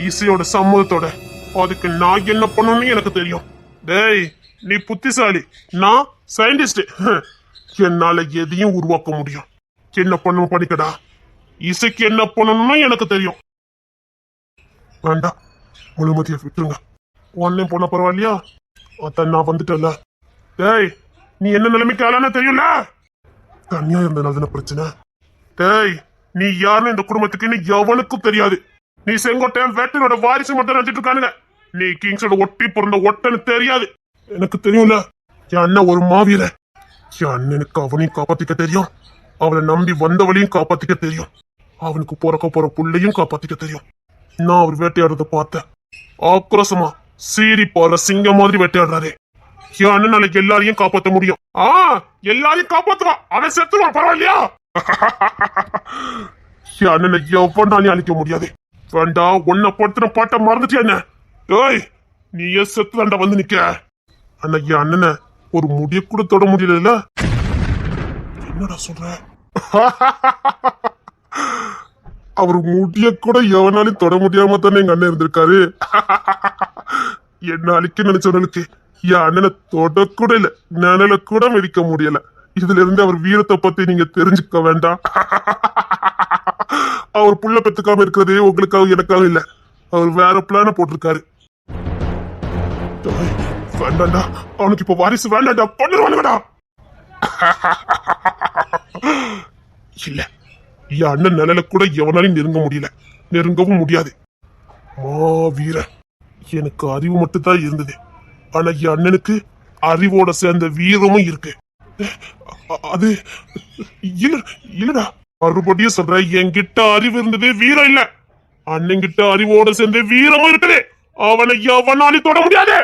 ஈஸியோட சம்மதத்தோட அதுக்கு நான் என்ன பண்ணணும்னு எனக்கு தெரியும். டேய், நீ புத்திசாலி, நான் சயின்டிஸ்ட். என்னால எதையும் உருவாக்க முடியும். என்ன பண்ணணும் பண்ணிக்கடா. இசைக்கு என்ன பண்ணணும்னு எனக்கு தெரியும். வேண்டாம், முழுமதியை விட்டுருங்க. ஒன்னே போன பரவாயில்லையா? அதான் நான் வந்துட்டல. டேய், நீ என்ன நிலைமைக்கு ஆளான தெரியும்ல. தனியா இருந்தனால பிரச்சனை. டேய், நீ யாருன்னு இந்த குடும்பத்துக்கு எவனுக்கும் தெரியாது. நீ செங்கோட்டையன் வேட்டனோட வாரிசு மட்டும் நினைச்சிட்டு இருக்கானுங்க. நீ கிங்ஸோட ஒட்டி பிறந்த ஒட்டன்னு தெரியாது. எனக்கு தெரியும்ல. என் அண்ணன் ஒரு மாவீர. என் அண்ணனுக்கு அவனையும் காப்பாத்திக்க தெரியும். அவளை நம்பி வந்தவளையும் காப்பாத்திக்க தெரியும். அவனுக்கு போற புள்ளையும் காப்பாத்திக்க தெரியும். நான் அவர் வேட்டையாடுறத பார்த்தேன். ஆக்ரோஷமா சீறி போற சிங்கம் மாதிரி வேட்டையாடுறாரு. என் அண்ணனால எல்லாரையும் காப்பாத்த முடியும். எல்லாரையும் காப்பாத்துவான். அவன் செத்துவான், பரவாயில்லையா? என் அண்ணனை எவனாலையும் அழிக்க முடியாது. வேண்டாம், உன்னை படுத்துன பாட்ட மறந்துட்டியா என்ன? ஏய், நீ ஏன் செத்து தாண்டா வந்து நிக்க? அண்ணா என் அண்ணனை ஒரு முடிய கூட தொட முடியல. என்னடா சொல்ற? அவர் முடிய கூட எவனாலும் தொட முடியாம தானே எங்க அண்ணன் இருந்திருக்காரு. என்ன அழிக்க நினைச்சவனுக்கு என் அண்ணனை தொட கூட இல்ல, நிழல கூட மிதிக்க முடியல. இதுல இருந்து அவர் வீரத்தை பத்தி நீங்க தெரிஞ்சுக்க வேண்டாம். அவர் புள்ள பெத்துக்காம இருக்கிறதே உங்களுக்காக எனக்காக இல்ல, அவர் வேற பிளான போட்டிருக்காரு. வேண்டாண்டா, அவனுக்கு இப்ப வாரிசு வேண்டாண்டா, பண்ணிடுவானுங்கடா. இல்ல, என் அண்ணன் நிழல கூட எவனாலையும் நெருங்க முடியல, நெருங்கவும் முடியாது. வீரன், எனக்கு அறிவு மட்டும் தான் இருந்தது, ஆனா என் அண்ணனுக்கு அறிவோட சேர்ந்த வீரமும் இருக்கு. அது இல்லடா, மறுபடியும் சொல்ற, என்கிட்ட அறிவு இருந்தது, வீரம் இல்ல. அண்ணன் கிட்ட அறிவோட சேர்ந்த வீரமும் இருக்குது, அவனை எவனாலையும் தொட முடியாது.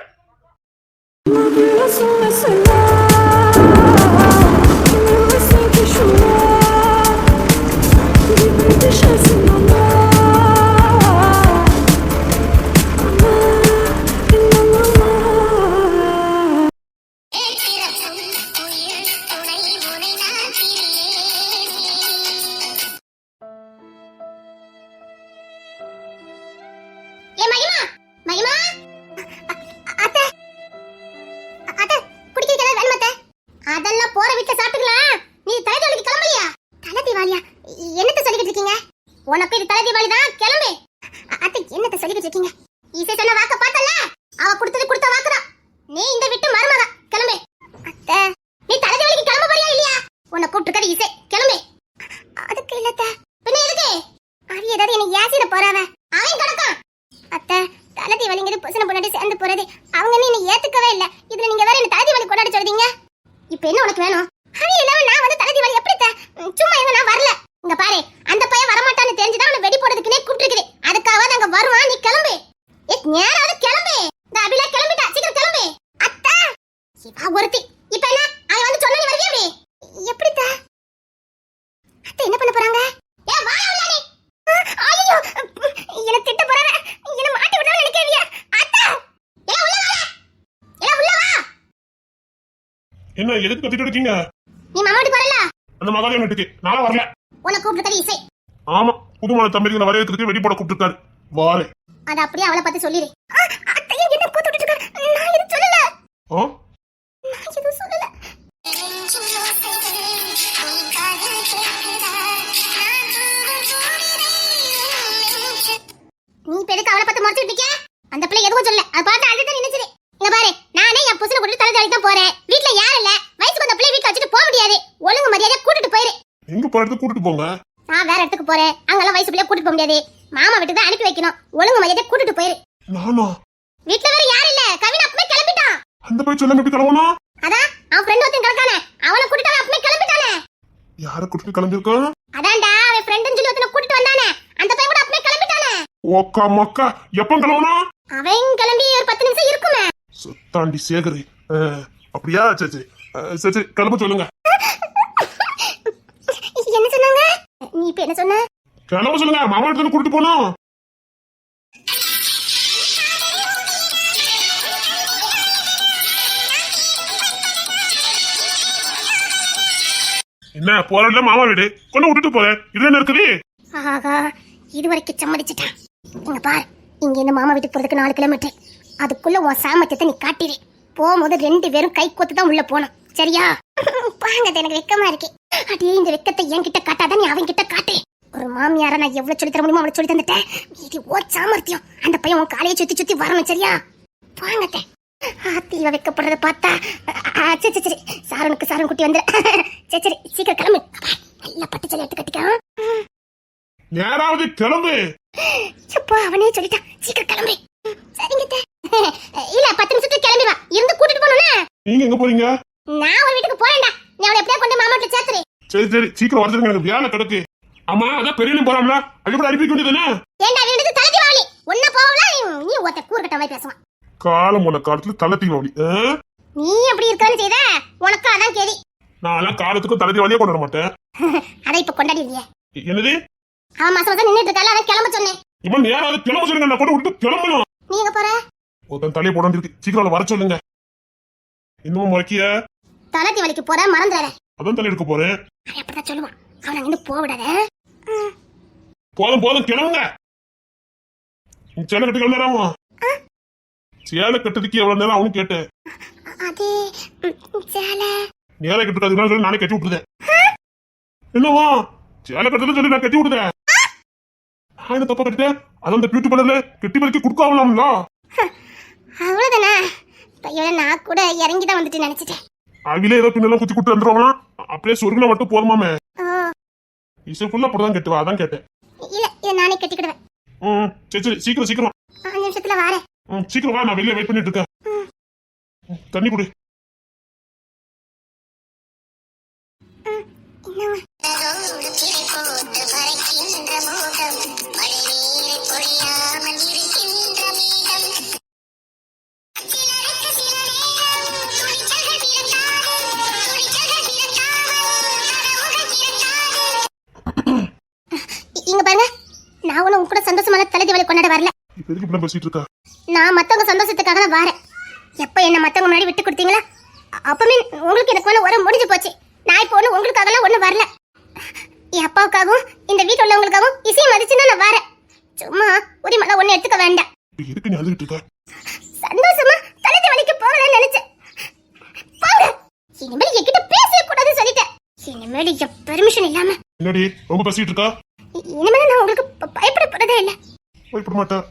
அதெல்லாம் போற வீட்டுல சாப்பிட்டுக்கலாம். நீ தலை தீபாவளிக்கு கிளம்பலையா? தலை தீபாவளியா? என்னத்த சொல்லிக்கிட்டு இருக்கீங்க? உனக்கு இது தலை தீபாவளி தான், கிளம்பு. அத்தை என்னத்த சொல்லிக்கிட்டு இருக்கீங்க? இசை சொன்ன வாக்க பார்த்தல, அவ கொடுத்தது கொடுத்த வாக்குதான். நீ இந்த வீட்டு மருமக, கிளம்பு. அத்தை, நீ தலை தீபாவளிக்கு கிளம்ப போறியா இல்லையா? உன்னை கூப்பிட்டுருக்காரு இசை, கிளம்பு. அதுக்கு இல்லத்த. பின்ன எதுக்கு? அவ ஏதாவது என்ன ஏசிட போறாவ, அவன் கிடக்கான். அத்தை, தலை தீபாவளிங்கிறது புருஷனை பொண்டாட்டி சேர்ந்து போறது, அவங்க என்ன ஏத்துக்கவே இல்ல. இதுல நீங்க வேற என்ன தலை தீபாவளி கொண்டாட சொல்றீங்க? இப்ப என்ன உனக்கு வேணும்? அது இல்லாம நான் வந்து தலை தீபாவளி எப்படி சும்மா இவன் நான் வரல. இங்க பாரு, அந்த பையன் வரமாட்டான்னு தெரிஞ்சுதான் அவனை வெடி போடுறதுக்குனே கூப்பிட்டுருக்குது. அதுக்காக நாங்க வருவான், நீ கிளம்பு. நேராவது கிளம்பு. இந்த அபிலா கிளம்பிட்டா, சீக்கிரம் கிளம்பு. அத்தா, சிவா ஒருத்தி. இப்ப என்ன அவன் வந்து சொன்ன நீ வருவியா? எப்படி தா? அத்தை என்ன பண்ண போறாங்க? ஏ வாயா உள்ள நீ. ஐயோ, என்ன திட்ட போறானே, என்ன மாட்டி விடணும் நினைக்கறியா? அத்தா, ஏ உள்ள வா. ஏ உள்ள வா. என்ன எதுக்கு கத்திட்டு இருக்கீங்க? நீ மாமா வீட்டுக்கு வரல? அந்த மகாதேவன் வீட்டுக்கு நான் வரல. உன்னை கூப்பிட்டுருக்காரு இசை. ஆமா, புதுமான தம்பிகளை வரவேற்கிறதுக்கு வெடி போட கூப்பிட்டுருக்காரு. வாரே. அத அப்படியே அவளை பார்த்து சொல்லிரு. அத்தையே என்ன கூப்பிட்டு இருக்க? நான் எதுவும் சொல்லல. நான் எதுவும் சொல்லல. நீ பெருக்கு அவளை பார்த்து மறைச்சிட்டு இருக்க? அந்த பிள்ளை எதுவும் சொல்லல, அத பார்த்து அழுது நினைச்சது. இங்க பாரு, நானே என் புருஷனை கூட்டிட்டு தலை தாளிக்கு தான் போறேன். வீட்ல யாரும் இல்ல, வயசுக்கு வந்த பிள்ளை வீட்ல வச்சுட்டு போக முடியாது. ஒழுங்கு மரியாதையா கூட்டிட்டு போயிரு. எங்க போறது? கூட்டிட்டு போங்க. நான் வேற இடத்துக்கு போறேன், அங்கெல்லாம் வயசு பிள்ளைய கூட்டிட்டு போக முடியாது. மாமா வீட்டுக்கு தான் அனுப்பி வைக்கணும். ஒழுங்கு மரியாதையா கூட்டிட்டு போயிரு. நானா? வீட்ல வேற யாரும் இல்ல, கவின் அப்பவே கிளம்பிட்டான். அந்த போய் சொல்ல எப்படி கிளம்பணும்? அதான் அவன் ஃப்ரெண்ட் ஒருத்தன் கிடக்கானே, அவனை கூட்டிட்டு அப்பவே கிளம்பிட்டானே. யாரை கூட்டிட்டு கிளம்பிருக்கான்? அதான்டா, அவன் ஃப்ரெண்ட்னு சொல்லி ஒருத்தனை கூட்டிட்டு வந்தானே, அந்த பையன் கூட அப்பவே கிளம்பிட்டானே. ஓக்கா மக்கா, எப்ப கிளம்பணும்? அவன் கிளம்பி ஒரு 10 நிமிஷம் இருக்குமே. சுத்தாண்டி சேகரி. அப்படியா? சரி சரி, கிளம்ப சொல்லுங்க. என்ன சொன்னாங்க? நீ இப்ப என்ன சொன்ன? கிளம்ப சொல்லுங்க, மாமா இடத்துல கூட்டிட்டு போனோம். என்ன போறதுல மாமா வீடு கொண்டு விட்டுட்டு போறேன். இது என்ன இருக்குது? ஆகா, இது வரைக்கும் சம்மதிச்சிட்டான். இங்க பாரு, இங்க இந்த மாமா வீட்டுக்கு போறதுக்கு 4 கிலோமீட்டர். அதுக்குள்ள உன் சாமர்த்தியத்தை நீ காட்டிடு. போகும்போது 2 பேரும் கை கோத்து தான் உள்ள போகணும், சரியா? பாங்க, எனக்கு வெக்கமா இருக்கு. அடியே, இந்த வெக்கத்தை என்கிட்ட காட்டாதான், நீ அவன் கிட்ட காட்டு. ஒரு மாமியார நான் எவ்வளவு சொல்லி தர முடியுமோ அவளை சொல்லி தந்துட்டேன். இது ஓ சாமர்த்தியம். அந்த பையன் உன் காலையை சுத்தி சுத்தி வரணும், சரியா? பாங்கத்த. தீவ வைக்கப்படுறத பார்த்தா சரி சரி, சாரன் குட்டி வந்து சரி சரி, சீக்கிரம் கிளம்பு. நல்லா பட்டு சொல்லி எடுத்து கட்டிக்கலாம். யாராவது கிளம்பு. அப்பா, அவனே சொல்லிட்டான், சீக்கிரம் கிளம்பு. சரிங்க. இல்ல, 10 நிமிஷத்துக்கு கிளம்பிடுவா. இருந்து கூட்டிட்டு போகணும்ல. நீங்க எங்க போறீங்க? நான் ஒரு வீட்டுக்கு போறேன்டா. நீ அவளை எப்படியா கொண்டு மாமா வீட்டுல சேர்த்துரு. சரி சரி, சீக்கிரம் வரதுங்க, எனக்கு வேலை கிடக்கு. ஆமா, அதான் பெரியனும் போறாம்ல, அது கூட அனுப்பி வேண்டியதுதானே? ஏண்டா, வீட்டுக்கு தலை தீபாவளி ஒன்ன போவல. நீ ஒத்த கூர்கட்ட மாதிரி பேசுவான். காலம் போன காலத்துல தலை தீபாவளி. நீ அப்படி இருக்கன்னு செய்த, உனக்கு அதான் கேதி. நான் எல்லாம் காலத்துக்கும் தலை தீபாவளியே கொண்டாட மாட்டேன். அத இப்ப கொண்டாடி இல்லையே. என்னது? அவன் மாசம் மாசம் நின்னுட்டு இருக்கால, அதான் கிளம்ப சொன்னேன். இவன் நேரம் கிளம்ப சொல்லுங்க, நான் கூட விட்டு கிளம்பணும். நீ எங்க போற? ஒருத்தன் தலையை போட இருக்கு, சீக்கிரம் அவளை வர சொல்லுங்க. இன்னும் முறைக்கிய தலத்தி வலிக்கு போற, மறந்துடாத. அதான் தலை எடுக்க போறேன். அவன் அப்படிதான் சொல்லுவான். அவன் அங்கிருந்து போக விடாத. போதும் போதும் கிளம்புங்க. சேலை கட்டு கிளம்புறாமா? சேலை கட்டுறதுக்கு எவ்வளவு நேரம் அவனு கேட்டேன். அது சேலை நேரம் கட்டுறதுக்கு சொல்லி நானே கட்டி விட்டுருதேன். என்னவா சேலை கட்டுறதுன்னு சொல்லி நான் கட்டி விட்டுதேன். நான் என்ன தப்பா கட்டிட்டேன்? அதான் அந்த பியூட்டி பார்லர்ல கெட்டி பறிக்க கொடுக்காமலாம்ல. அவ்வளவுதானே? கையோட நான் கூட இறங்கிதான் வந்துட்டு நினைச்சிட்டேன். அவிலே ஏதோ பின்னெல்லாம் குத்தி கொடுத்து வந்துருவாங்களா? அப்படியே சொருகுனா மட்டும் போதுமாமே. இசை ஃபுல்லா அப்படிதான் கட்டுவா, அதான் கேட்டேன். இல்ல இதை நானே கட்டிக்கிடுவேன். சரி சரி சீக்கிரம் சீக்கிரம். 5 நிமிஷத்துல வரேன். சீக்கிரம் வா, நான் வெளியே வெயிட் பண்ணிட்டு இருக்கேன். தண்ணி குடி. இங்க பாருங்க, நான் ஒண்ணு உங்க கூட சந்தோஷமான தலை தீபாவளி கொண்டாட வரல. இப்ப எதுக்கு இப்படி பேசிட்டு இருக்கா? நான் மத்தவங்க சந்தோஷத்துக்காக தான் வரேன். எப்ப என்ன மத்தவங்க முன்னாடி விட்டு கொடுத்தீங்களா, அப்பவே உங்களுக்கு எனக்கு ஒண்ணு உரம் முடிஞ்சு போச்சு. நான் இப்போ ஒண்ணு உங்களுக்காகலாம் ஒண்ணு வரல. என் அப்பாவுக்காகவும் இந்த வீட்டுல உள்ளவங்களுக்காகவும் இசையை மதிச்சுதான் நான் வரேன். சும்மா உரிமலை ஒண்ணு எடுத்துக்க வேண்டாம். எதுக்கு நீ அழுகிட்டு இருக்க? சந்தோஷமா தலை தீபாவளிக்கு போகலாம்னு நினைச்சேன். போங்க. இனிமேல் என்கிட்ட பேசவே கூடாதுன்னு சொல்லிட்டேன். இனிமேல் என் பெர்மிஷன் இல்லாம. என்னடி ரொம்ப பேசிட்டு இருக்கா? இனிமேல் நான் உங்களுக்கு பயப்பட போறதே இல்ல. பயப்பட மாட்டேன்.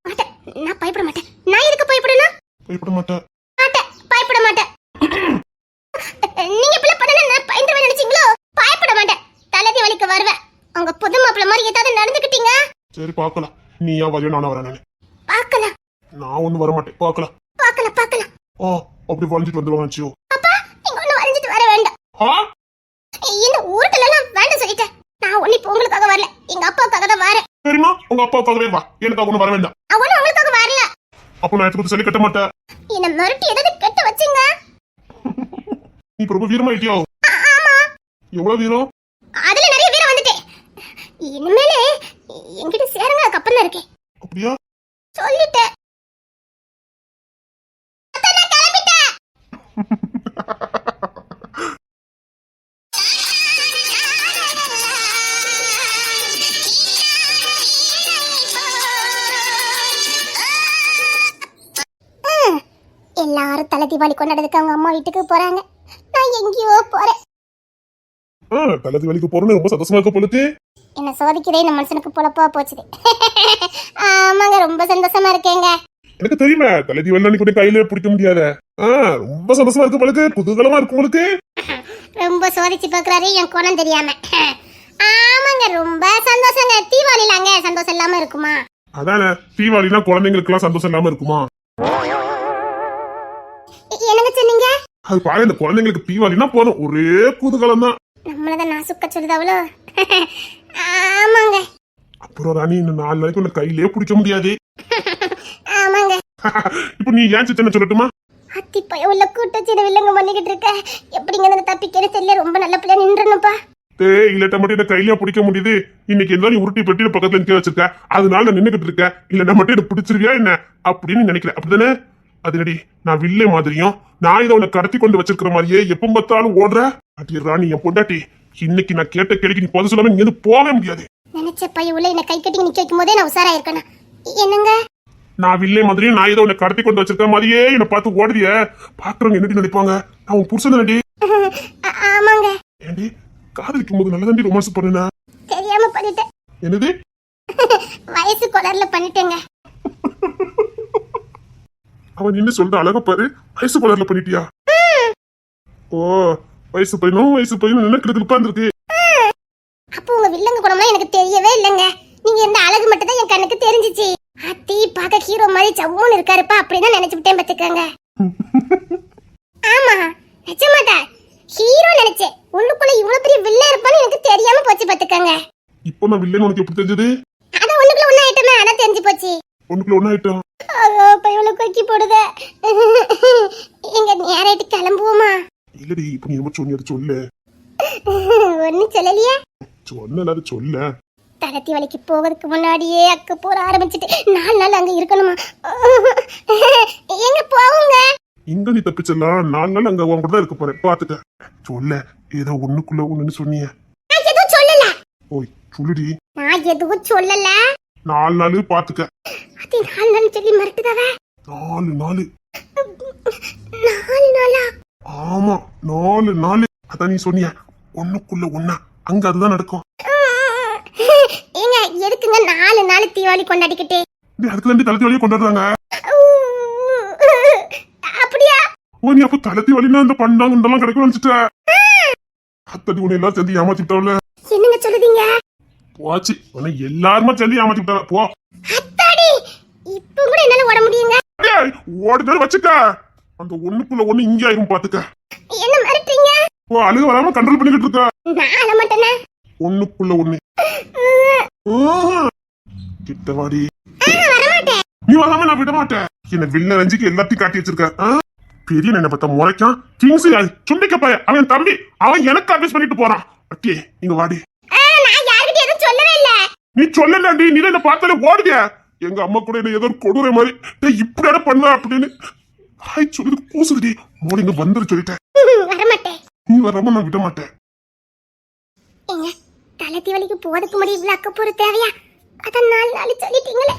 மாட்டேன், நான் பயப்பட மாட்டேன். நான் எதுக்கு பயப்படணும்? பயப்பட மாட்டேன். மாட்டேன், பயப்பட மாட்டேன். நீங்க இப்படி பண்ணல நான் பயந்துவே நினைச்சீங்களோ? பயப்பட மாட்டேன். தலை தீபாவளிக்கு வருவேன். அவங்க புது மாப்பிள்ள மாதிரி ஏதாவது நடந்துக்கிட்டீங்க? சரி பாக்கலாம். நீ ஏன் வரையும் நானும் வரேன். பார்க்கலாம். நான் ஒண்ணு வர மாட்டேன். பாக்கலாம். பார்க்கலாம் பார்க்கலாம். அப்படி வளைஞ்சிட்டு வந்துருவாச்சு. அப்பா நீங்க ஒண்ணு வளைஞ்சிட்டு வர வேண்டாம். இந்த ஊருக்குள்ள எல்லாம் வேண்டாம் சொல்லிட்டேன். நான் ஒண்ணு இப்ப உங்களுக்காக வரல, எங்க அப்பாவுக்காக தான் வரேன். சரிம்மா, உங்க அப்பாவுக்காகவே வா, எனக்காக ஒண்ணு வர வேண்டாம். அவனும் உங்களுக்காக வரல. அப்ப நான் எடுத்து சொல்லி கட்ட மாட்டேன். என்ன மிரட்டி ஏதாவது கெட்ட வச்சீங்க? நீ இப்ப ரொம்ப வீரமா இருக்கியோ? ஆமா. எவ்வளவு வீரம்? அதுல நிறைய வீரம் வந்துட்டேன். இனிமேலே என்கிட்ட சேருங்க, கப்பல்ல இருக்கேன். அப்படியா? சொல்லிட்டேன். நான் கிளம்பிட்டேன். எல்லாரும் தலை தீபாவளி கொண்டாடுறதுக்கு அவங்க அம்மா வீட்டுக்கு போறாங்க. நான் எங்கேயோ போறேன். தலை தீபாவளிக்கு போறேன்னு ரொம்ப சந்தோஷமா இருக்க போலுக்கு. என்ன சோதிக்கிறே இந்த மனுஷனுக்கு பொழப்பா போச்சுது. ஆமாங்க, ரொம்ப சந்தோஷமா இருக்கேங்க. எனக்கு தெரியுமா, தலை தீபாவளி கூட கையில பிடிக்க முடியாத. ரொம்ப சந்தோஷமா இருக்கு போலுக்கு, குதூகலமா இருக்கு உங்களுக்கு. ரொம்ப சோதிச்சு பாக்குறாரு என் குணம் தெரியாம. ஆமாங்க, ரொம்ப சந்தோஷங்க. தீபாவளிலாங்க சந்தோஷம் இல்லாம இருக்குமா? அதானே, தீபாவளினா குழந்தைங்களுக்கு எல்லாம் சந்தோஷம் இல்லாம இருக்குமா? என்னங்க சொன்னீங்க? அது பாரு, இந்த குழந்தைங்களுக்கு தீபாவளினா போதும், ஒரே குதூகலம் தான். நம்மளதான் நான் சுக்க சொல்லுது அவ்வளோ. ஆமாங்க. அப்புறம் ராணி, இன்னும் 4 நாளைக்கு உன்னை கையிலே பிடிக்க முடியாது. ஆமாங்க. இப்ப நீ ஏன் சித்தனை சொல்லட்டுமா? அத்தி பைய உள்ள கூட்டச்சிட வில்லங்க பண்ணிக்கிட்டு இருக்க. எப்படிங்க தப்பிக்கன்னு தெரியல. ரொம்ப நல்ல பிள்ளையா நின்றுனுப்பா. இல்லட்ட மட்டும் என்ன கையிலேயே பிடிக்க முடியுது. இன்னைக்கு என்ன நீ உருட்டி பெட்டி பக்கத்துல நிக்க வச்சிருக்க, அதனால நான் நின்னுகிட்டு இருக்கேன். இல்ல மட்டும் என்ன பிடிச்சிருவியா என்ன அப்படின்னு நினைக்கிறேன், அப்படிதானே? அதுனடி நான் வில்லை மாதிரியும் நான் இதை உன்னை கடத்தி கொண்டு வச்சிருக்கிற மாதிரியே எப்ப பார்த்தாலும் ஓடுற. அடி ராணி, என் பொண்டாட்டி, இன்னைக்கு நான் கேட்ட கேள்விக்கு நீ போத சொல்லாம இங்க போகவே முடியாது. நினைச்ச பைய உள்ள என்ன கை கட்டி நிக்க வைக்கும் போதே நான் உசாரா இருக்கேன். என்னங்க? நான் வில்லை மாதிரியும் நான் இதை உன்னை கடத்தி கொண்டு வச்சிருக்கிற மாதிரியே என்னை பார்த்து ஓடுறிய பாக்குறவங்க என்னடி நினைப்பாங்க? நான் உன் புருஷன் தானடி. ஆமாங்க. ஏண்டி காதலிக்கும் போது நல்லதாண்டி ரொமான்ஸ் பண்ணுனா? தெரியாம பண்ணிட்டேன். என்னது? வயசு கொலர்ல பண்ணிட்டேங்க. அவன் நின்னு சொல்ற அழகா பாரு, வயசு கொலர்ல பண்ணிட்டியா? ஓ, வயசு பையனும் நினைக்கிறதுக்கு உட்கார்ந்துருக்கு. அப்போ உங்க வில்லங்க குணம்லாம் எனக்கு தெரியவே இல்லைங்க. நீங்க இந்த அழகு மட்டும் தான் என் கண்ணுக்கு தெரிஞ்சிச்சு. அத்தி பார்க்க ஹீரோ மாதிரி சவ்வுன்னு இருக்காருப்பா, அப்படிதான் நினைச்சுட்டேன் பாத்துக்கங்க. ஆமா, நிஜமாட்டா ஹீரோ நினைச்சேன். உள்ளுக்குள்ள இவ்வளவு பெரிய வில்ல இருப்பான்னு எனக்கு தெரியாம போச்சு பாத்துக்கங்க. இப்போ நான் வில்லன் உனக்கு எப்படி தெரிஞ்சது? அத ஒண்ணுக்குள்ள ஒண்ணு ஆயிட்டமே, அதான் தெரிஞ்சு போச்சு. ஒண்ணுக்குள்ள ஒண்ணு ஆயிட்டோம். ஐயோ பையல கொக்கி போடுதே. எங்க நேரேட்டு கிளம்புவோமா? இல்லடி, இப்ப நீ என்ன சொன்னி, அது சொல்லு. ஒண்ணு சொல்லலையா? சொன்ன சொல்ல. தலத்தி வலிக்கு போகிறதுக்கு முன்னாடியே அக்க போற ஆரம்பிச்சுட்டு 4 நாள் அங்க இருக்கணுமா? எங்க போவுங்க? இங்க நீ தப்பிச்சிடலாம். 4 நாள் அங்க உன் கூட தான் இருக்க போறேன். பாத்துக்க. சொல்ல ஏதோ ஒண்ணுக்குள்ள ஒண்ணுன்னு சொன்னீங்க. நான் எதுவும் சொல்லல. ஓய் சொல்லுடி. நான் எதுவும் சொல்லல. 4 நாள் பாத்துக்க. அது 4 நாள் சொல்லி மறந்துடாத. 4 நாள். 4 நாளா? ஆமா 4 நாள். அதான் நீ சொன்னிய ஒண்ணுக்குள்ள ஒண்ணா அங்க அதுதான் நடக்கும். ஏங்க எதுக்குங்க 4 நாள் தீபாவளி கொண்டாடிக்கிட்டு? அதுக்கு தான் தலை வழியை கொண்டாடுறாங்க. அப்படியா? ஓ நீ அப்ப தலை வழினா இந்த பண்ணாங்க இதெல்லாம் கிடைக்கும் நினைச்சிட்ட. அத்தடி உன்னை எல்லாம் சேர்ந்து ஏமாத்திட்டாவில. என்னங்க சொல்லுதீங்க? போச்சு உன்னை எல்லாருமே சேர்ந்து ஏமாத்திட்டாங்க. போ அத்தாடி. இப்போ கூட என்னால ஓட முடியுங்க? ஓடுதல் வச்சுக்க. அந்த ஒண்ணுக்குள்ள ஒண்ணு இங்க ஆயிரும் பாத்துக்க. என்ன மிரட்டுறீங்க? ஓ அழுக வராம கண்ட்ரோல் பண்ணிக்கிட்டு இருக்க. நான் அழ மாட்டேனே. ஒண்ணுக்குள்ள ஒண்ணு. கிட்ட வாடி. வரமாட்டேன். நீ வராம நான் விட மாட்டேன். என்ன வில்ல ரஞ்சிக்கு எல்லாத்தையும் காட்டி வச்சிருக்க. பெரிய என்ன பார்த்தா முறைக்கான். கிங்ஸ் சுண்டிக்க பாய அவன் தம்பி. அவன் எனக்கு அட்வைஸ் பண்ணிட்டு போறான். அக்கே நீங்க வாடி. நான் யார்கிட்ட எதுவும் சொல்லவே இல்ல. நீ சொல்லலடி. நீ என்ன பார்த்தாலே ஓடுதியா? எங்க அம்மா கூட என்ன ஏதோ கொடூரை மாதிரி இப்படி பண்ண அப்படின்னு ஹாய் சொல்லுது கூசுடி. மோடிங்க வந்துரு சொல்லிட்டேன். வரமாட்டேன். நீ வராம நான் விட மாட்டேன். ஏங்க தலை தீவலிக்கு போறதுக்கு முன்னாடி இவ்வளவு அக்கப்போற தேவையா? அதான் 4 நாள் சொல்லிட்டீங்களே.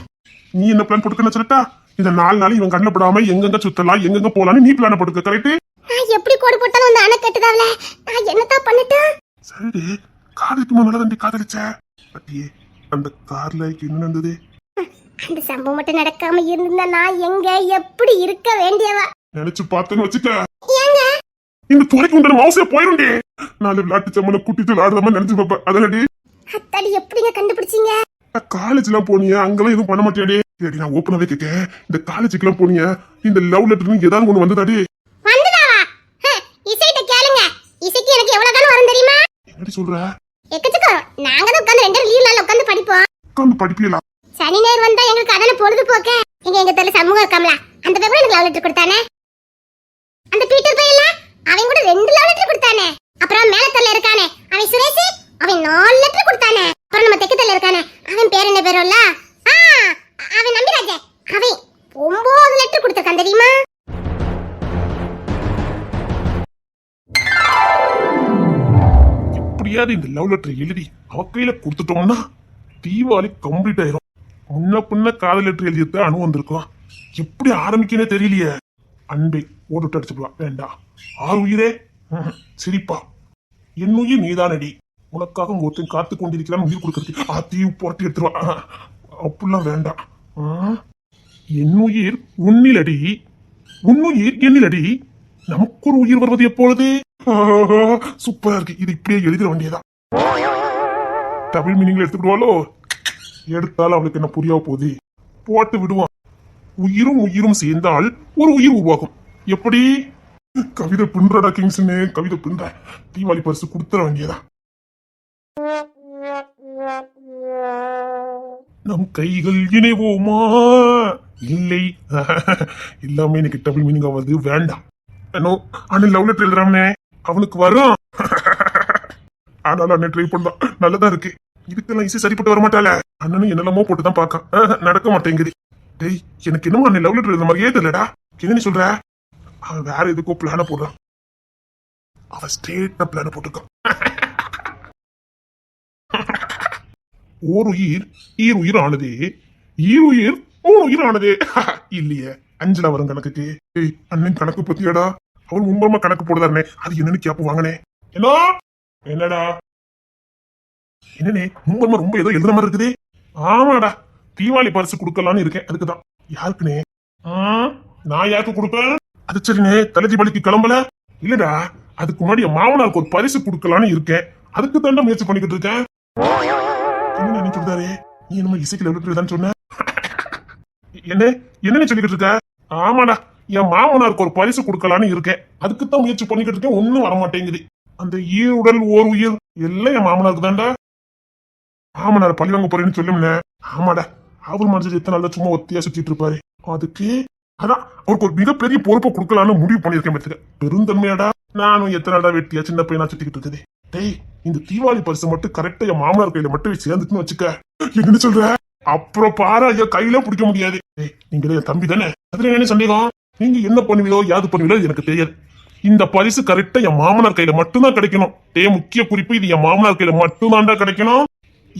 நீ என்ன பிளான் போட்டுக்கன்னு சொல்லட்டா? இந்த 4 நாள் இவன் கண்ண படாம எங்கெங்க சுத்தலாம் எங்கெங்க போலான்னு நீ பிளான போட்டுக்க. கரெக்ட்? நான் எப்படி கோடு போட்டாலும் அந்த அணை கெட்டதாவல. நான் என்னதான் பண்ணிட்டேன்? சரி காதலிக்கு முன்னால தண்டி காதலிச்ச பட்டியே அந்த கார்ல என்ன நடந்தது? அந்த சம்பவம் மட்டும் நடக்காம இருந்தா நான் எங்க எப்படி இருக்க வேண்டியவா? நினைச்சு பார்த்தேன்னு வச்சுக்க. ஏங்க இந்த துறைக்கு உண்டான மவுசே போயிருண்டே. 4 விளையாட்டு சம்மனை கூட்டிட்டு விளையாடுற மாதிரி நினைச்சு பாப்ப. அதனடி அத்தாடி எப்படிங்க கண்டுபிடிச்சீங்க? காலேஜ் எல்லாம் போனியா? அங்கெல்லாம் எதுவும் பண்ண மாட்டியாடி? சரி நான் ஓப்பனாவே கேட்க. இந்த காலேஜுக்கு எல்லாம் போனியா? இந்த லவ் லெட்டர்னு ஏதாவது ஒண்ணு வந்ததாடி? வந்துதாவா? இசைட்ட கேளுங்க. இசைக்கு எனக்கு எவ்வளவு காலம் வரும் தெரியுமா? என்னடி சொல்ற? எக்கச்சக்கம். நாங்க தான் உட்கார்ந்து 2 லீவ் நாள்ல உட்கார்ந்து படிப்போம். உட்காந்து படிப்பீங்களா? சனி ஞாயிறு வந்தா எங்களுக்கு அதான பொழுதுபோக்கு. எங்க தெருல சமூகம் இருக்காமல அந்த பேப்பர் எனக்கு லவ் லெட்டர் கொடுத்தானே. அந்த பீட்டர் பையல அவன் கூட 2 லவ் லெட்டர் கொடுத்தானே. அப்புறம் மேல தெருல இருக்கானே அவன் சுரேஷ் அவன் 4 லெட்டர் கொடுத்தானே. அப்புறம் நம்ம தெற்கு தெருல இருக்கானே அவன் பேர் என்ன பேருல்ல? அவன் நம்பிராஜ அவன் 9 லெட்டர் கொடுத்திருக்கான் தெரியுமா? எப்படியாவது இந்த லவ் லெட்டர் எழுதி அவ கையில கொடுத்துட்டோம்னா தீபாவளி கம்ப்ளீட் ஆயிரும். முன்ன பின்ன காதல் லெட்டர் எழுதியத அணு வந்திருக்கோம். எப்படி ஆரம்பிக்கனே தெரியலையே. அன்பை ஓட்டு அடிச்சுடுவா. வேண்டாம். ஆறு உயிரே சிரிப்பா என் உயிர் நீதானடி. உனக்காக ஒருத்தன் காத்து கொண்டிருக்கிறான் உயிர் கொடுக்கறதுக்கு தீ போட்டு எடுத்துருவா. அப்படிலாம் வேண்டாம். என் உயிர் உன்னிலடி உன்னுயிர் என்னிலடி நமக்கு ஒரு உயிர் வருவது எப்பொழுது? சூப்பரா இருக்கு. இது இப்படியே எழுதிட வேண்டியதான். தமிழ் மீனிங்ல எடுத்துக்கிடுவாளோ? எடுத்தாலும் அவளுக்கு என்ன புரியாம போகுது. போட்டு விடுவான். உயிரும் உயிரும் சேர்ந்தால் ஒரு உயிர் உருவாகும். எப்படி? கவிதை பின்றடா கிங்ஸ்னு கவிதை பின்ற. தீபாவளி பரிசு கொடுத்துட வேண்டியதா. நம் கைகள் இணைவோமா? இல்லை. எல்லாமே எனக்கு டபுள் மீனிங் ஆகுது. வேண்டாம். அண்ணன் லவ் லெட்டர் எழுதுறாமே அவனுக்கு வரும். ஆனாலும் அண்ணன் ட்ரை பண்ணலாம். நல்லதா இருக்கு. இதுக்கெல்லாம் ஈஸி சரிப்பட்டு வர மாட்டாள. அண்ணனும் என்னெல்லாமோ போட்டுதான் பாக்க. நடக்க மாட்டேங்குது. டேய் எனக்கு என்னமோ அண்ணன் லவ் லெட்டர் எழுத மாதிரியே தெரியலடா. என்ன நீ சொல்ற? அவன் வேற எதுக்கோ பிளான போடுறான். அவன் ஸ்ட்ரெயிட்டா பிளான போட்டுருக்கான். ஓர் உயிர் ஈர் உயிர் ஆனதே. ஈர் உயிர் 3 உயிர் ஆனதே. இல்லையே 5ல வரும் கணக்குக்கு. ஏய் அண்ணன் கணக்கு பத்தியாடா? அவன் முன்பமா கணக்கு போடுதாருனே. அது என்னன்னு கேப்பு வாங்கனே. என்ன என்னடா என்னனே முன்பமா ரொம்ப ஏதோ எழுதுற மாதிரி இருக்குதே. ஆமாடா தீபாவளி பரிசு கொடுக்கலான்னு இருக்கேன். அதுக்குதான். யாருக்குனே? நான் யாருக்கு கொடுப்பேன்? அது சரினே தலை தீபாவளிக்கு கிளம்பல. இல்லடா அதுக்கு முன்னாடி என் மாமனாருக்கு ஒரு பரிசு கொடுக்கலான்னு இருக்கேன். அதுக்கு தாண்டா முயற்சி பண்ணிக்கிட்டு இருக்கேன். என்ன நினைச்சுட்டாரு? நீ என்னமோ இசைக்கு எழுதுதான் சொன்ன. என்ன என்ன சொல்லிக்கிட்டு இருக்க? ஆமாடா என் மாமனாருக்கு ஒரு பரிசு கொடுக்கலான்னு இருக்கேன். அதுக்குத்தான் முயற்சி பண்ணிக்கிட்டு இருக்கேன். ஒன்னும் வரமாட்டேங்குது. அந்த ஈருடல் ஓர் உயிர் எல்லாம் என் மாமனாருக்கு தாண்டா. மாமனார் பழி வாங்க போறேன்னு சொல்லும்ல. ஆமாடா அவர் மனசு எத்தனை நாள் சும்மா ஒத்தியா சுத்திட்டு இருப்பாரு. அதுக்கு அதான் அவருக்கு ஒரு மிகப்பெரிய பொறுப்பை கொடுக்கலான்னு முடிவு பண்ணிருக்கேன். பெருந்தன்மையாடா. நானும் எத்தனை நாளா வெட்டியா சின்ன பையனா சுத்திக்கிட்டு இருக்குது. டேய் இந்த தீபாவளி பரிசு மட்டும் கரெக்டா என் மாமனார் கையில மட்டும் சேர்ந்துட்டுன்னு வச்சுக்க. என்னன்னு சொல்ற? அப்புறம் பாரு ஐயா கையில பிடிக்க முடியாது. டேய் நீங்களே என் தம்பி தானே, அதுல என்ன சந்தேகம்? நீங்க என்ன பண்ணுவீங்களோ யாது பண்ணுவீங்களோ எனக்கு தெரியாது. இந்த பரிசு கரெக்டா என் மாமனார் கையில மட்டும்தான் கிடைக்கணும். முக்கிய குறிப்பு, இது என் மாமனார் கையில மட்டும்தான்டா கிடைக்கணும்.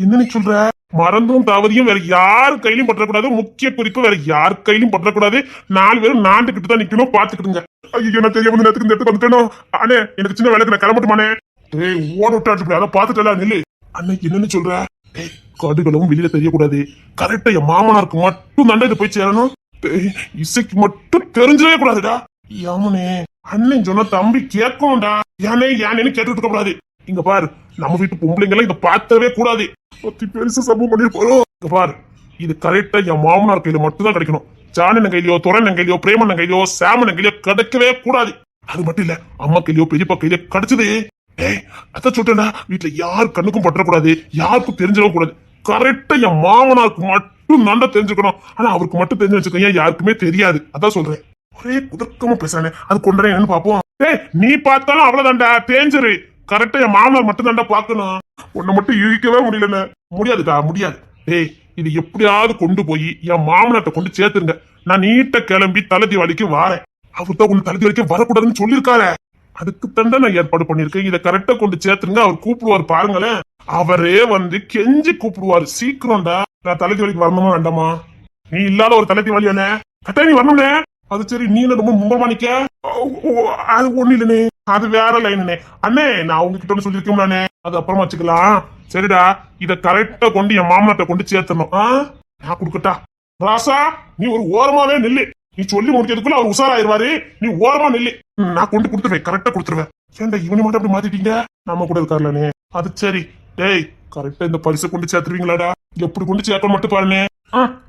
என்னன்னு சொல்ற? மறந்தும் தவறியும் வேற யாரு கையிலும் பற்றக்கூடாது. முக்கிய குறிப்பு வேற யார் கையிலும் பற்றக்கூடாது. 4 பேரும் நாண்டுகிட்டு தான் நிக்கணும். பாத்துக்கிடுங்க. ஐயோ நான் தெரிய வந்து நேரத்துக்கு இந்த இடத்துக்கு வந்துட்டேனோ. அண்ணே எனக்கு சின்ன வேலைக்கு நான் கிளம்பட்டுமானே. ஓட விட்டாச்சு அதை பாத்துட்டல நில்லு. அண்ணே என்னன்னு சொல்ற? கடுகளும் வெளியில தெரியக்கூடாது. கரெக்டா என் மாமனாருக்கு மட்டும் தாண்டா இது போய் சேரணும். இசைக்கு மட்டும் தெரிஞ்சவே கூடாதுடா. யாமனே அண்ணன் சொன்ன தம்பி கேட்கணும்டா. யானேன்னு கேட்டுட்டு இருக்க கூடாது. இங்க பாரு, நம்ம வீட்டு பொம்பளைங்க எல்லாம் இதை பார்த்தவே கூடாது. பெருசா சம்பவம் பண்ணி போறோம். இங்க பாரு, இது கரெக்டா என் மாமனார் கையில மட்டும் தான் கிடைக்கணும். ஜானன் கையிலயோ, துரன் கையிலயோ, பிரேமன் கையிலயோ, சாமன் கையிலயோ கிடைக்கவே கூடாது. அது மட்டும் இல்ல, அம்மா கையிலயோ பெரியப்பா கையிலயோ கிடைச்சது. அதான் சொல்றேன்டா, வீட்டுல யார் கண்ணுக்கும் பற்றக்கூடாது, யாருக்கும் தெரிஞ்சிடவும் கூடாது. கரெக்டா என் மாமனாருக்கு மட்டும் நல்லா தெரிஞ்சுக்கணும். ஆனா அவருக்கு மட்டும் தெரிஞ்சு வச்சுக்கோங்க, யாருக்குமே தெரியாது. அதான் சொல்றேன். ஒரே குதர்க்கமா பேசுறானே, அது கொண்டே என்னன்னு பாப்போம். நீ பார்த்தாலும் அவ்வளவுதான்டா, தேஞ்சரு. கரெக்டா என் மாமனார் மட்டும் தான்டா பாக்கணும். உன்னை மட்டும் இழுக்கவே முடியலன்னு. முடியாதுடா, முடியாது. இது எப்படியாவது கொண்டு போய் என் மாமனார்ட்ட கொண்டு சேர்த்துருங்க. நான் நீட்ட கிளம்பி தலை தீபாவளிக்கு வாரேன். அவர் தான் உன் தலை தீபாவளிக்கு வரக்கூடாதுன்னு சொல்லியிருக்காரு. அதுக்கு தண்டை நான் ஏற்பாடு பண்ணிருக்கேன். இதை கரெக்டா கொண்டு சேர்த்துருங்க. அவர் கூப்பிடுவார் பாருங்களேன். அவரே வந்து கெஞ்சி கூப்பிடுவாரு. சீக்கிரம்டா. நான் தலை தீபாவளிக்கு வரணுமா வேண்டாமா? நீ இல்லாத ஒரு தலை தீபாவளியானே, கட்டாயம் நீ வரணும்னே. அது சரி, நீ என்ன ரொம்ப மும்பமா நிக்க? அது ஒண்ணு இல்லனே, அது வேற லைனே. அண்ணே நான் உங்ககிட்ட ஒண்ணு சொல்லிருக்கேன் நானே, அது அப்புறமா வச்சுக்கலாம். சரிடா, இத கரெக்டா கொண்டு என் மாமனாட்ட கொண்டு சேர்த்தணும். நான் கொடுக்கட்டா? ராசா நீ ஒரு ஓரமாவே நில்லு. நீ சொல்லி முடிக்கிறதுக்குள்ள அவர் உஷாராயிருவாரு. நீ ஓரமா நில்லு. நான் கொண்டு கொடுத்துருவேன், கரெக்டா கொடுத்துருவேன். ஏன்டா இவனி மட்டும் அப்படி மாத்திட்டீங்க? நம்ம கூட இருக்காருலனே. அது சரி. கரெக்டா இந்த பரிசை கொண்டு சேர்த்துருவீங்களாடா? எப்படி கொண்டு சேர்க்க மட்டும் பாருனே.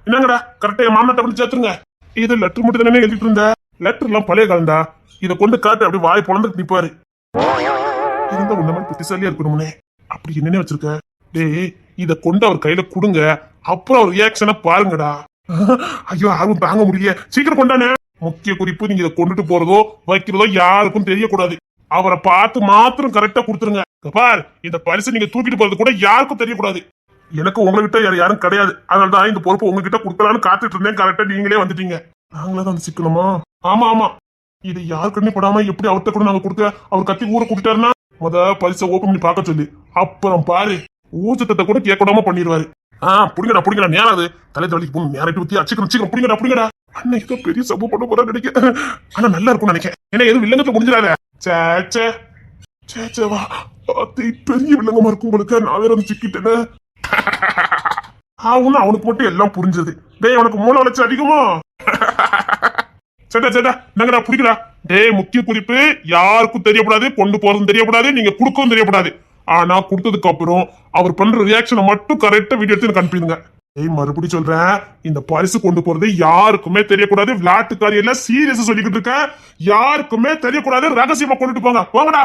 என்னங்கடா, கரெக்டா என் மாமனாட்ட கொண்டு சேர்த்துருங்க. இது லெட்டர் மட்டும் தானே எழுதிட்டு இருந்த? லெட்டர் எல்லாம் பழைய காலம்டா. இதை கொண்டு காட்டு, அப்படி வாய் பொழந்துட்டு நிப்பாரு. இருந்தா உன்ன மாதிரி புத்திசாலியா இருக்கணும்னே. அப்படி என்னன்னு வச்சிருக்க? இத கொண்டு அவர் கையில கொடுங்க. அப்புறம் அவர் ரியாக்ஷனை பாருங்கடா. ஐயோ ஆர்வம் தாங்க முடியல. சீக்கிரம் கொண்டானே. முக்கிய குறிப்பு, நீங்க இதை கொண்டுட்டு போறதோ வைக்கிறதோ யாருக்கும் தெரியக்கூடாது. அவரை பார்த்து மாத்திரம் கரெக்டா கொடுத்துருங்க. பார், இந்த பரிசு நீங்க தூக்கிட்டு போறது கூட யாருக்கும் தெரியக்கூடாது. எனக்கு உங்களை விட்ட யாரும் கிடையாது. அதனாலதான் இந்த பொறுப்பு உங்ககிட்ட கொடுக்கலான்னு காத்துட்டு இருந்தேன். கரெக்டா நீங்களே வந்துட்டீங்க. நாங்களே தான் வந்து சிக்கணுமா? ஆமா. இது யாரு கண்ணி படாம எப்படி அவர்கிட்ட கூட நாங்க கொடுக்க? அவர் கத்தி ஊரை கூட்டிட்டாருன்னா பரிசை ஓப்பன் பண்ணி பார்க்க சொல்லி, அப்புறம் பாரு ஊச்சத்தை கூட கேட்காம பண்ணிடுவாரு. புடிங்கடா நேராது தலை தலைக்கு போகணும். நேரத்தை ஊத்தி சீக்கிரம் புடிங்கடா. அண்ணன் ஏதோ பெரிய சம்பவம் பண்ண போறா நினைக்க. ஆனா நல்லா இருக்கும் நினைக்கிறேன். ஏன்னா எதுவும் வில்லங்கத்துல முடிஞ்சிடாத. வா, பெரிய வில்லங்கமா இருக்கும் உங்களுக்கு. நான் வேற வந்து சிக்கிட்டேன்னு. அவனுக்கு மட்டும் எல்லாம் புரிஞ்சது. அவனுக்கு மூளை வளர்ச்சி அதிகமா? சேட்டா என்னங்கடா பிடிக்கடா. முக்கிய குறிப்பு, யாருக்கும் தெரியக்கூடாது. கொண்டு போறதும் தெரியக்கூடாது, நீங்க கொடுக்கவும் தெரியக்கூடாது. ஆனா கொடுத்ததுக்கு அப்புறம் அவர் பண்ற ரியாக்ஷனை மட்டும் கரெக்டா வீடியோ எடுத்து எனக்கு அனுப்பிடுங்க. மறுபடியும் சொல்றேன், இந்த பரிசு கொண்டு போறது யாருக்குமே தெரியக்கூடாது. விளையாட்டுக்காரி எல்லாம் சீரியஸா சொல்லிக்கிட்டு இருக்கேன். யாருக்குமே தெரியக்கூடாது. ரகசியமா கொண்டுட்டு போங்கடா.